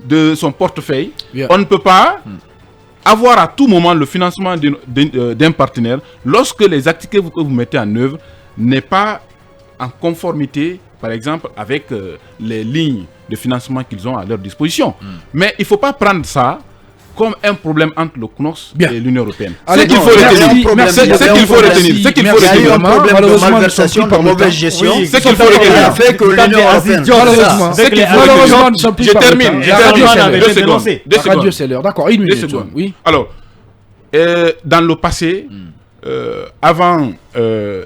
de son portefeuille. Bien. On ne peut pas avoir à tout moment le financement d'un partenaire lorsque les activités que vous mettez en œuvre n'est pas en conformité, par exemple, avec les lignes de financement qu'ils ont à leur disposition. Mais il ne faut pas prendre ça comme un problème entre le CNOSC et l'Union européenne. Allez, Ce qu'il faut retenir, c'est qu'il faut retenir, ce qu'il faut Il y a eu un retenir. problème de malversation, de mauvaise gestion. Oui, ce qu'il faut retenir. fait que l'Union européenne... Malheureusement, Ce qu'il faut malheureusement, retenir. nous sommes plus Je par le termine, temps. je La radio, termine. c'est l'heure. 2 secondes. 2 La radio, secondes. c'est l'heure. D'accord, une 2 minute. secondes. Oui. Alors, dans le passé, avant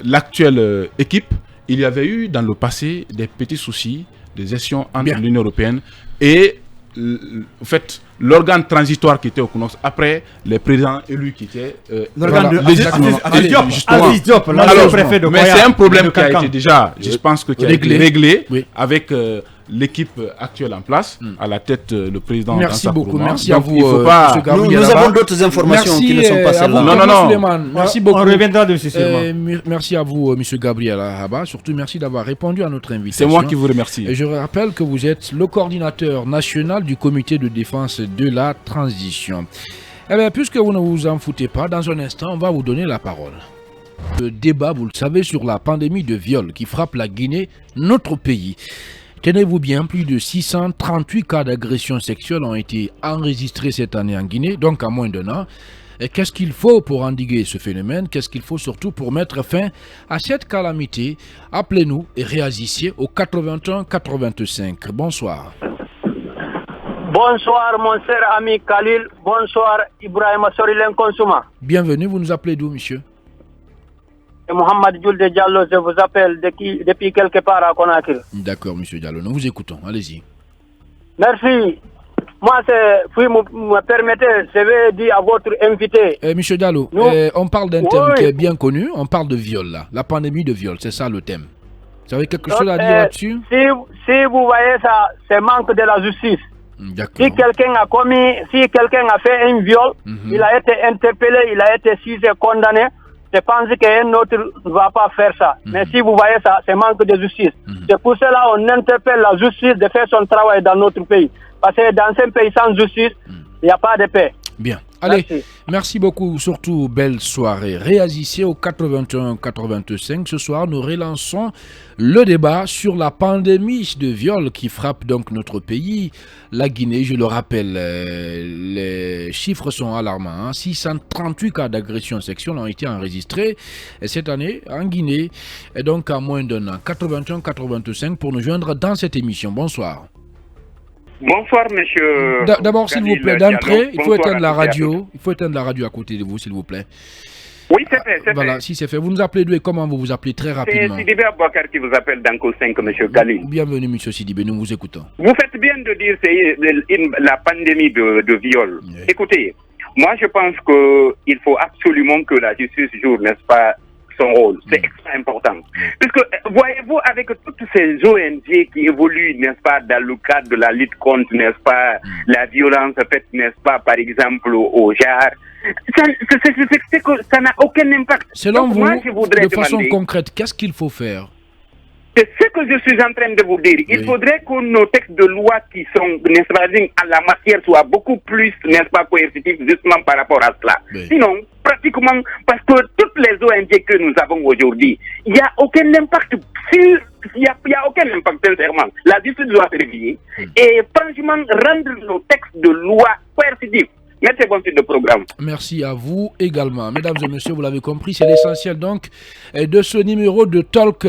l'actuelle équipe, il y avait eu dans le passé des petits soucis de gestion entre l'Union européenne et en fait, l'organe transitoire qui était au CNOSC après les présidents élus qui étaient L'organe de Aziz Diop, le préfet de mais Koya, c'est un problème de qui a Kankan. été déjà, je pense que qui a été réglé avec l'équipe actuelle en place, à la tête le président. Merci Dansa beaucoup, Kourouma. merci à Donc, vous. il faut pas... Nous avons d'autres informations qui ne sont pas celles-là. Non. Merci beaucoup. On reviendra dessus sûrement. Merci à vous, M. Gabriel Ahaba. Surtout, merci d'avoir répondu à notre invitation. C'est moi qui vous remercie. Et je rappelle que vous êtes le coordinateur national du comité de défense de la transition. Eh bien, puisque vous ne vous en foutez pas, dans un instant, on va vous donner la parole. Le débat, vous le savez, sur la pandémie de viol qui frappe la Guinée, notre pays. Tenez-vous bien, plus de 638 cas d'agression sexuelle ont été enregistrés cette année en Guinée, donc en moins d'un an. Et qu'est-ce qu'il faut pour endiguer ce phénomène? Qu'est-ce qu'il faut surtout pour mettre fin à cette calamité? Appelez-nous et réagissez au 81 85. Bonsoir. Bonsoir mon cher ami Khalil. Bonsoir Ibrahima Sorilen Konsuma. Bienvenue, vous nous appelez d'où, monsieur? Mohamed Julde Diallo, je vous appelle depuis quelque part à Conakry. D'accord, monsieur Diallo, nous vous écoutons, allez-y. Merci. Moi, si vous me permettez, je vais dire à votre invité. Monsieur Diallo, on parle d'un thème qui est bien connu, on parle de viol là, la pandémie de viol, c'est ça le thème. Vous avez quelque chose à dire là-dessus? Si vous voyez ça, c'est manque de la justice. Si quelqu'un a fait un viol, il a été interpellé, il a été jugé, condamné. Je pense qu'un autre ne va pas faire ça. Mais si vous voyez ça, c'est manque de justice. C'est pour cela qu'on interpelle la justice de faire son travail dans notre pays. Parce que dans un pays sans justice, il n'y a pas de paix. Bien. Allez, merci beaucoup. Surtout, belle soirée. Réagissez au 81 85. Ce soir, nous relançons le débat sur la pandémie de viol qui frappe donc notre pays. La Guinée, je le rappelle, les chiffres sont alarmants. Hein. 638 cas d'agression sexuelle ont été enregistrés cette année en Guinée. Et donc, en moins d'un an. 81 85 pour nous joindre dans cette émission. Bonsoir. Bonsoir, monsieur. D'abord, s'il vous plaît, d'entrée, il faut éteindre la radio. Il faut éteindre la radio à côté de vous, s'il vous plaît. Oui, c'est fait. Voilà, si c'est fait. Vous nous appelez d'où et comment vous vous appelez très rapidement? C'est Sidibé Abouakar qui vous appelle d'Anko 5, monsieur Khalil. Bienvenue, monsieur Sidibé, nous vous écoutons. Vous faites bien de dire que c'est la pandémie de viol. Oui. Écoutez, Moi, je pense qu'il faut absolument que la justice joue, n'est-ce pas, son rôle. C'est extrêmement important. Puisque, voyez-vous, avec toutes ces ONG qui évoluent, n'est-ce pas, dans le cadre de la lutte contre, n'est-ce pas, la violence faite, n'est-ce pas, par exemple, au JAR, ça n'a aucun impact. Selon donc, vous, moi, je voudrais de façon demander, concrète, qu'est-ce qu'il faut faire? c'est ce que je suis en train de vous dire. Il faudrait que nos textes de loi qui sont, n'est-ce pas, en la matière soient beaucoup plus, n'est-ce pas, coercitifs justement par rapport à cela. Sinon, pratiquement, parce que toutes les ONG que nous avons aujourd'hui, il n'y a aucun impact sur, il y a aucun impact sincèrement. La justice doit se réveiller et franchement rendre nos textes de loi coercitifs. Merci, bon type de programme. Merci à vous également. Mesdames et messieurs, vous l'avez compris, c'est l'essentiel donc de ce numéro de Talk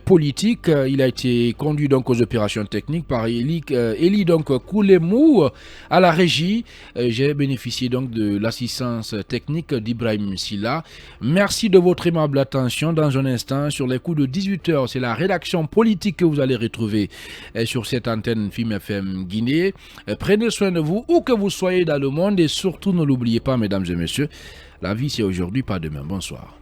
politique. Il a été conduit donc aux opérations techniques par Eli donc Koulemou à la régie. J'ai bénéficié donc de l'assistance technique d'Ibrahim Silla. Merci de votre aimable attention. Dans un instant, sur les coups de 18h, c'est la rédaction politique que vous allez retrouver sur cette antenne Film FM Guinée. Prenez soin de vous, où que vous soyez dans le monde, et surtout ne l'oubliez pas, mesdames et messieurs, la vie c'est aujourd'hui, pas demain. Bonsoir.